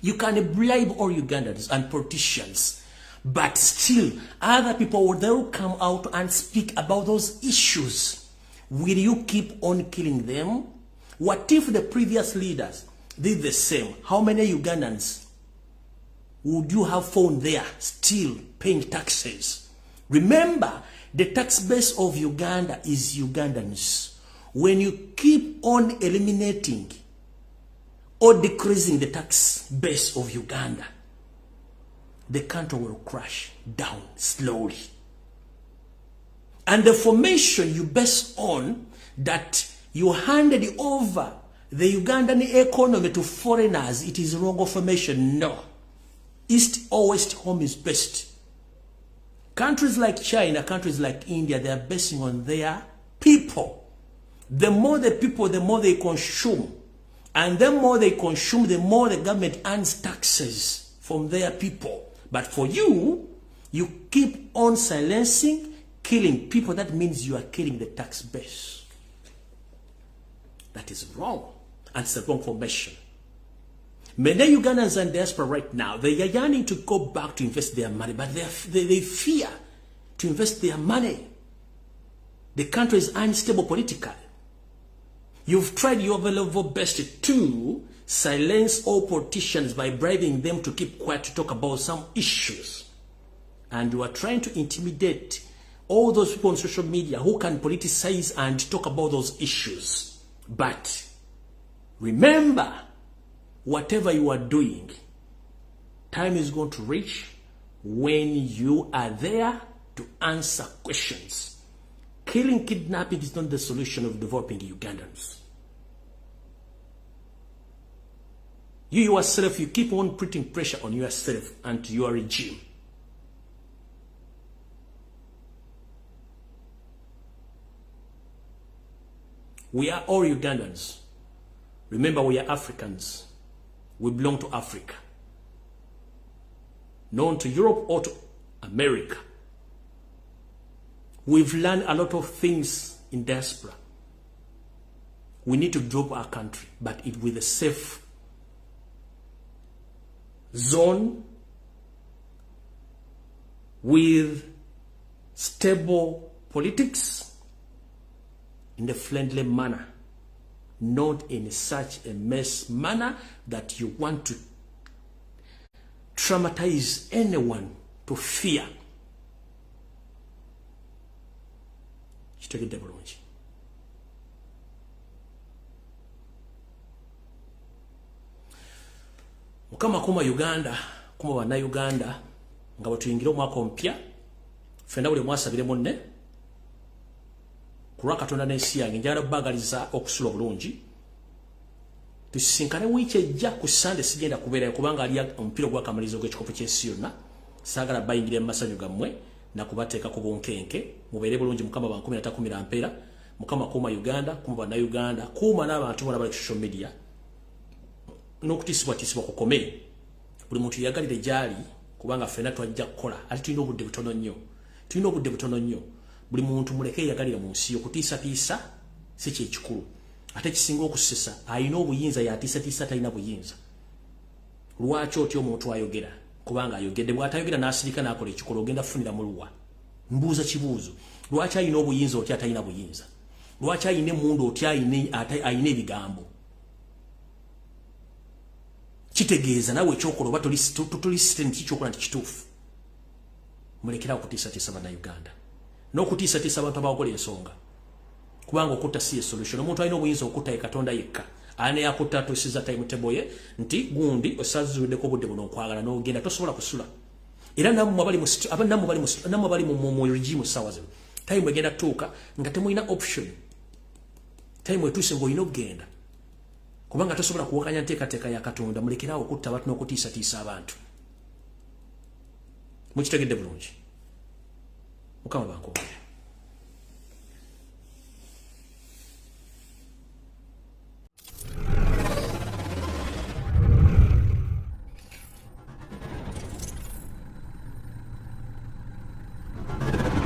You can bribe all Ugandans and politicians, but still other people will come out and speak about those issues. Will you keep on killing them? What if the previous leaders did the same? How many Ugandans would you have found there still paying taxes? Remember, the tax base of Uganda is Ugandans. When you keep on eliminating or decreasing the tax base of Uganda, the country will crash down slowly. And the formation you base on that you handed over the Ugandan economy to foreigners, it is wrong formation. No. East or West home is best. Countries like China, countries like India, they are basing on their people. The more the people, the more they consume. And the more they consume, the more the government earns taxes from their people. But for you, you keep on silencing, killing people. That means you are killing the tax base. That is wrong. And it's a wrong formation. Many Ugandans and diaspora right now, they are yearning to go back to invest their money, but they fear to invest their money. The country is unstable politically. You've tried your level best to silence all politicians by bribing them to keep quiet to talk about some issues. And you are trying to intimidate all those people on social media who can politicize and talk about those issues. But remember, whatever you are doing, time is going to reach when you are there to answer questions. Killing, kidnapping is not the solution of developing Ugandans. You yourself, you keep on putting pressure on yourself and your regime. We are all Ugandans. Remember, we are Africans. We belong to Africa. Known to Europe or to America. We've learned a lot of things in diaspora. We need to drop our country, but it with a safe zone, with stable politics, in a friendly manner, not in such a mess manner that you want to traumatize anyone to fear. Mukama kuma Uganda, kuma wana Uganda, nga batuyingira omwaka ompya, fenda buli mwasabire munne. kulwa Katonda n'ensi yange njagala bagaliza okusula bulungi tusisinkane wiiki ejja ku Sunday sigenda kubeerayo kubanga ali omupiira gw'akamalizo gw'ekikopo ky'ensi yonna saagala bayingire mu masanyu gammwe na kubateeka ku bunkenke mubeere bulungi mukama ba 13 ampeera mukama kuuma Uganda kuuma bannayuganda kuuma n'abantu bonna bali ku social media n'okutisibwa kukome buli muntu yagalire gyali kubanga ffenna twajja kukola ati tulina obudde butono nnyo buli muntu muleke yagalire mu nsi okutiisatiisa si kyekikulu ate kisinga okusesa ayina obuyinza yatiisatiisa talina buyinza lwaki otyo omuntu ayogera kubanga ayogedde bw'atayogera n'asirika n'akola ekikolo ogenda kufunira muluwa mbuuza kibuuzo lwaki ayina obuyinza otya atalina buyinza lwaki ayina emmundu otya ayina ebigambo kitegeeza nawe ekyokola oba toli system kikyokola nti kituufu mulekera okutiisatiisa bannayuganda n'okutiisatiisa abantu abakola ensonga kubanga okutta si solution omuntu alina obuyinza okutta ye Katonda yekka ane yakutta tusiza timetable ye nti gundi osazuddeko obudde buno okwagala n'ogenda tosobola kusula era namwe bali mu regime sawa zino time egenda tuuka nga temulina option time etuuse ng'olina okugenda kubanga tosobola kuwakanya nteekateeka ya Katonda mulekerawo okutta abantu n'okutiisatiisa abantu mukitegedde bulungi mukama bankobere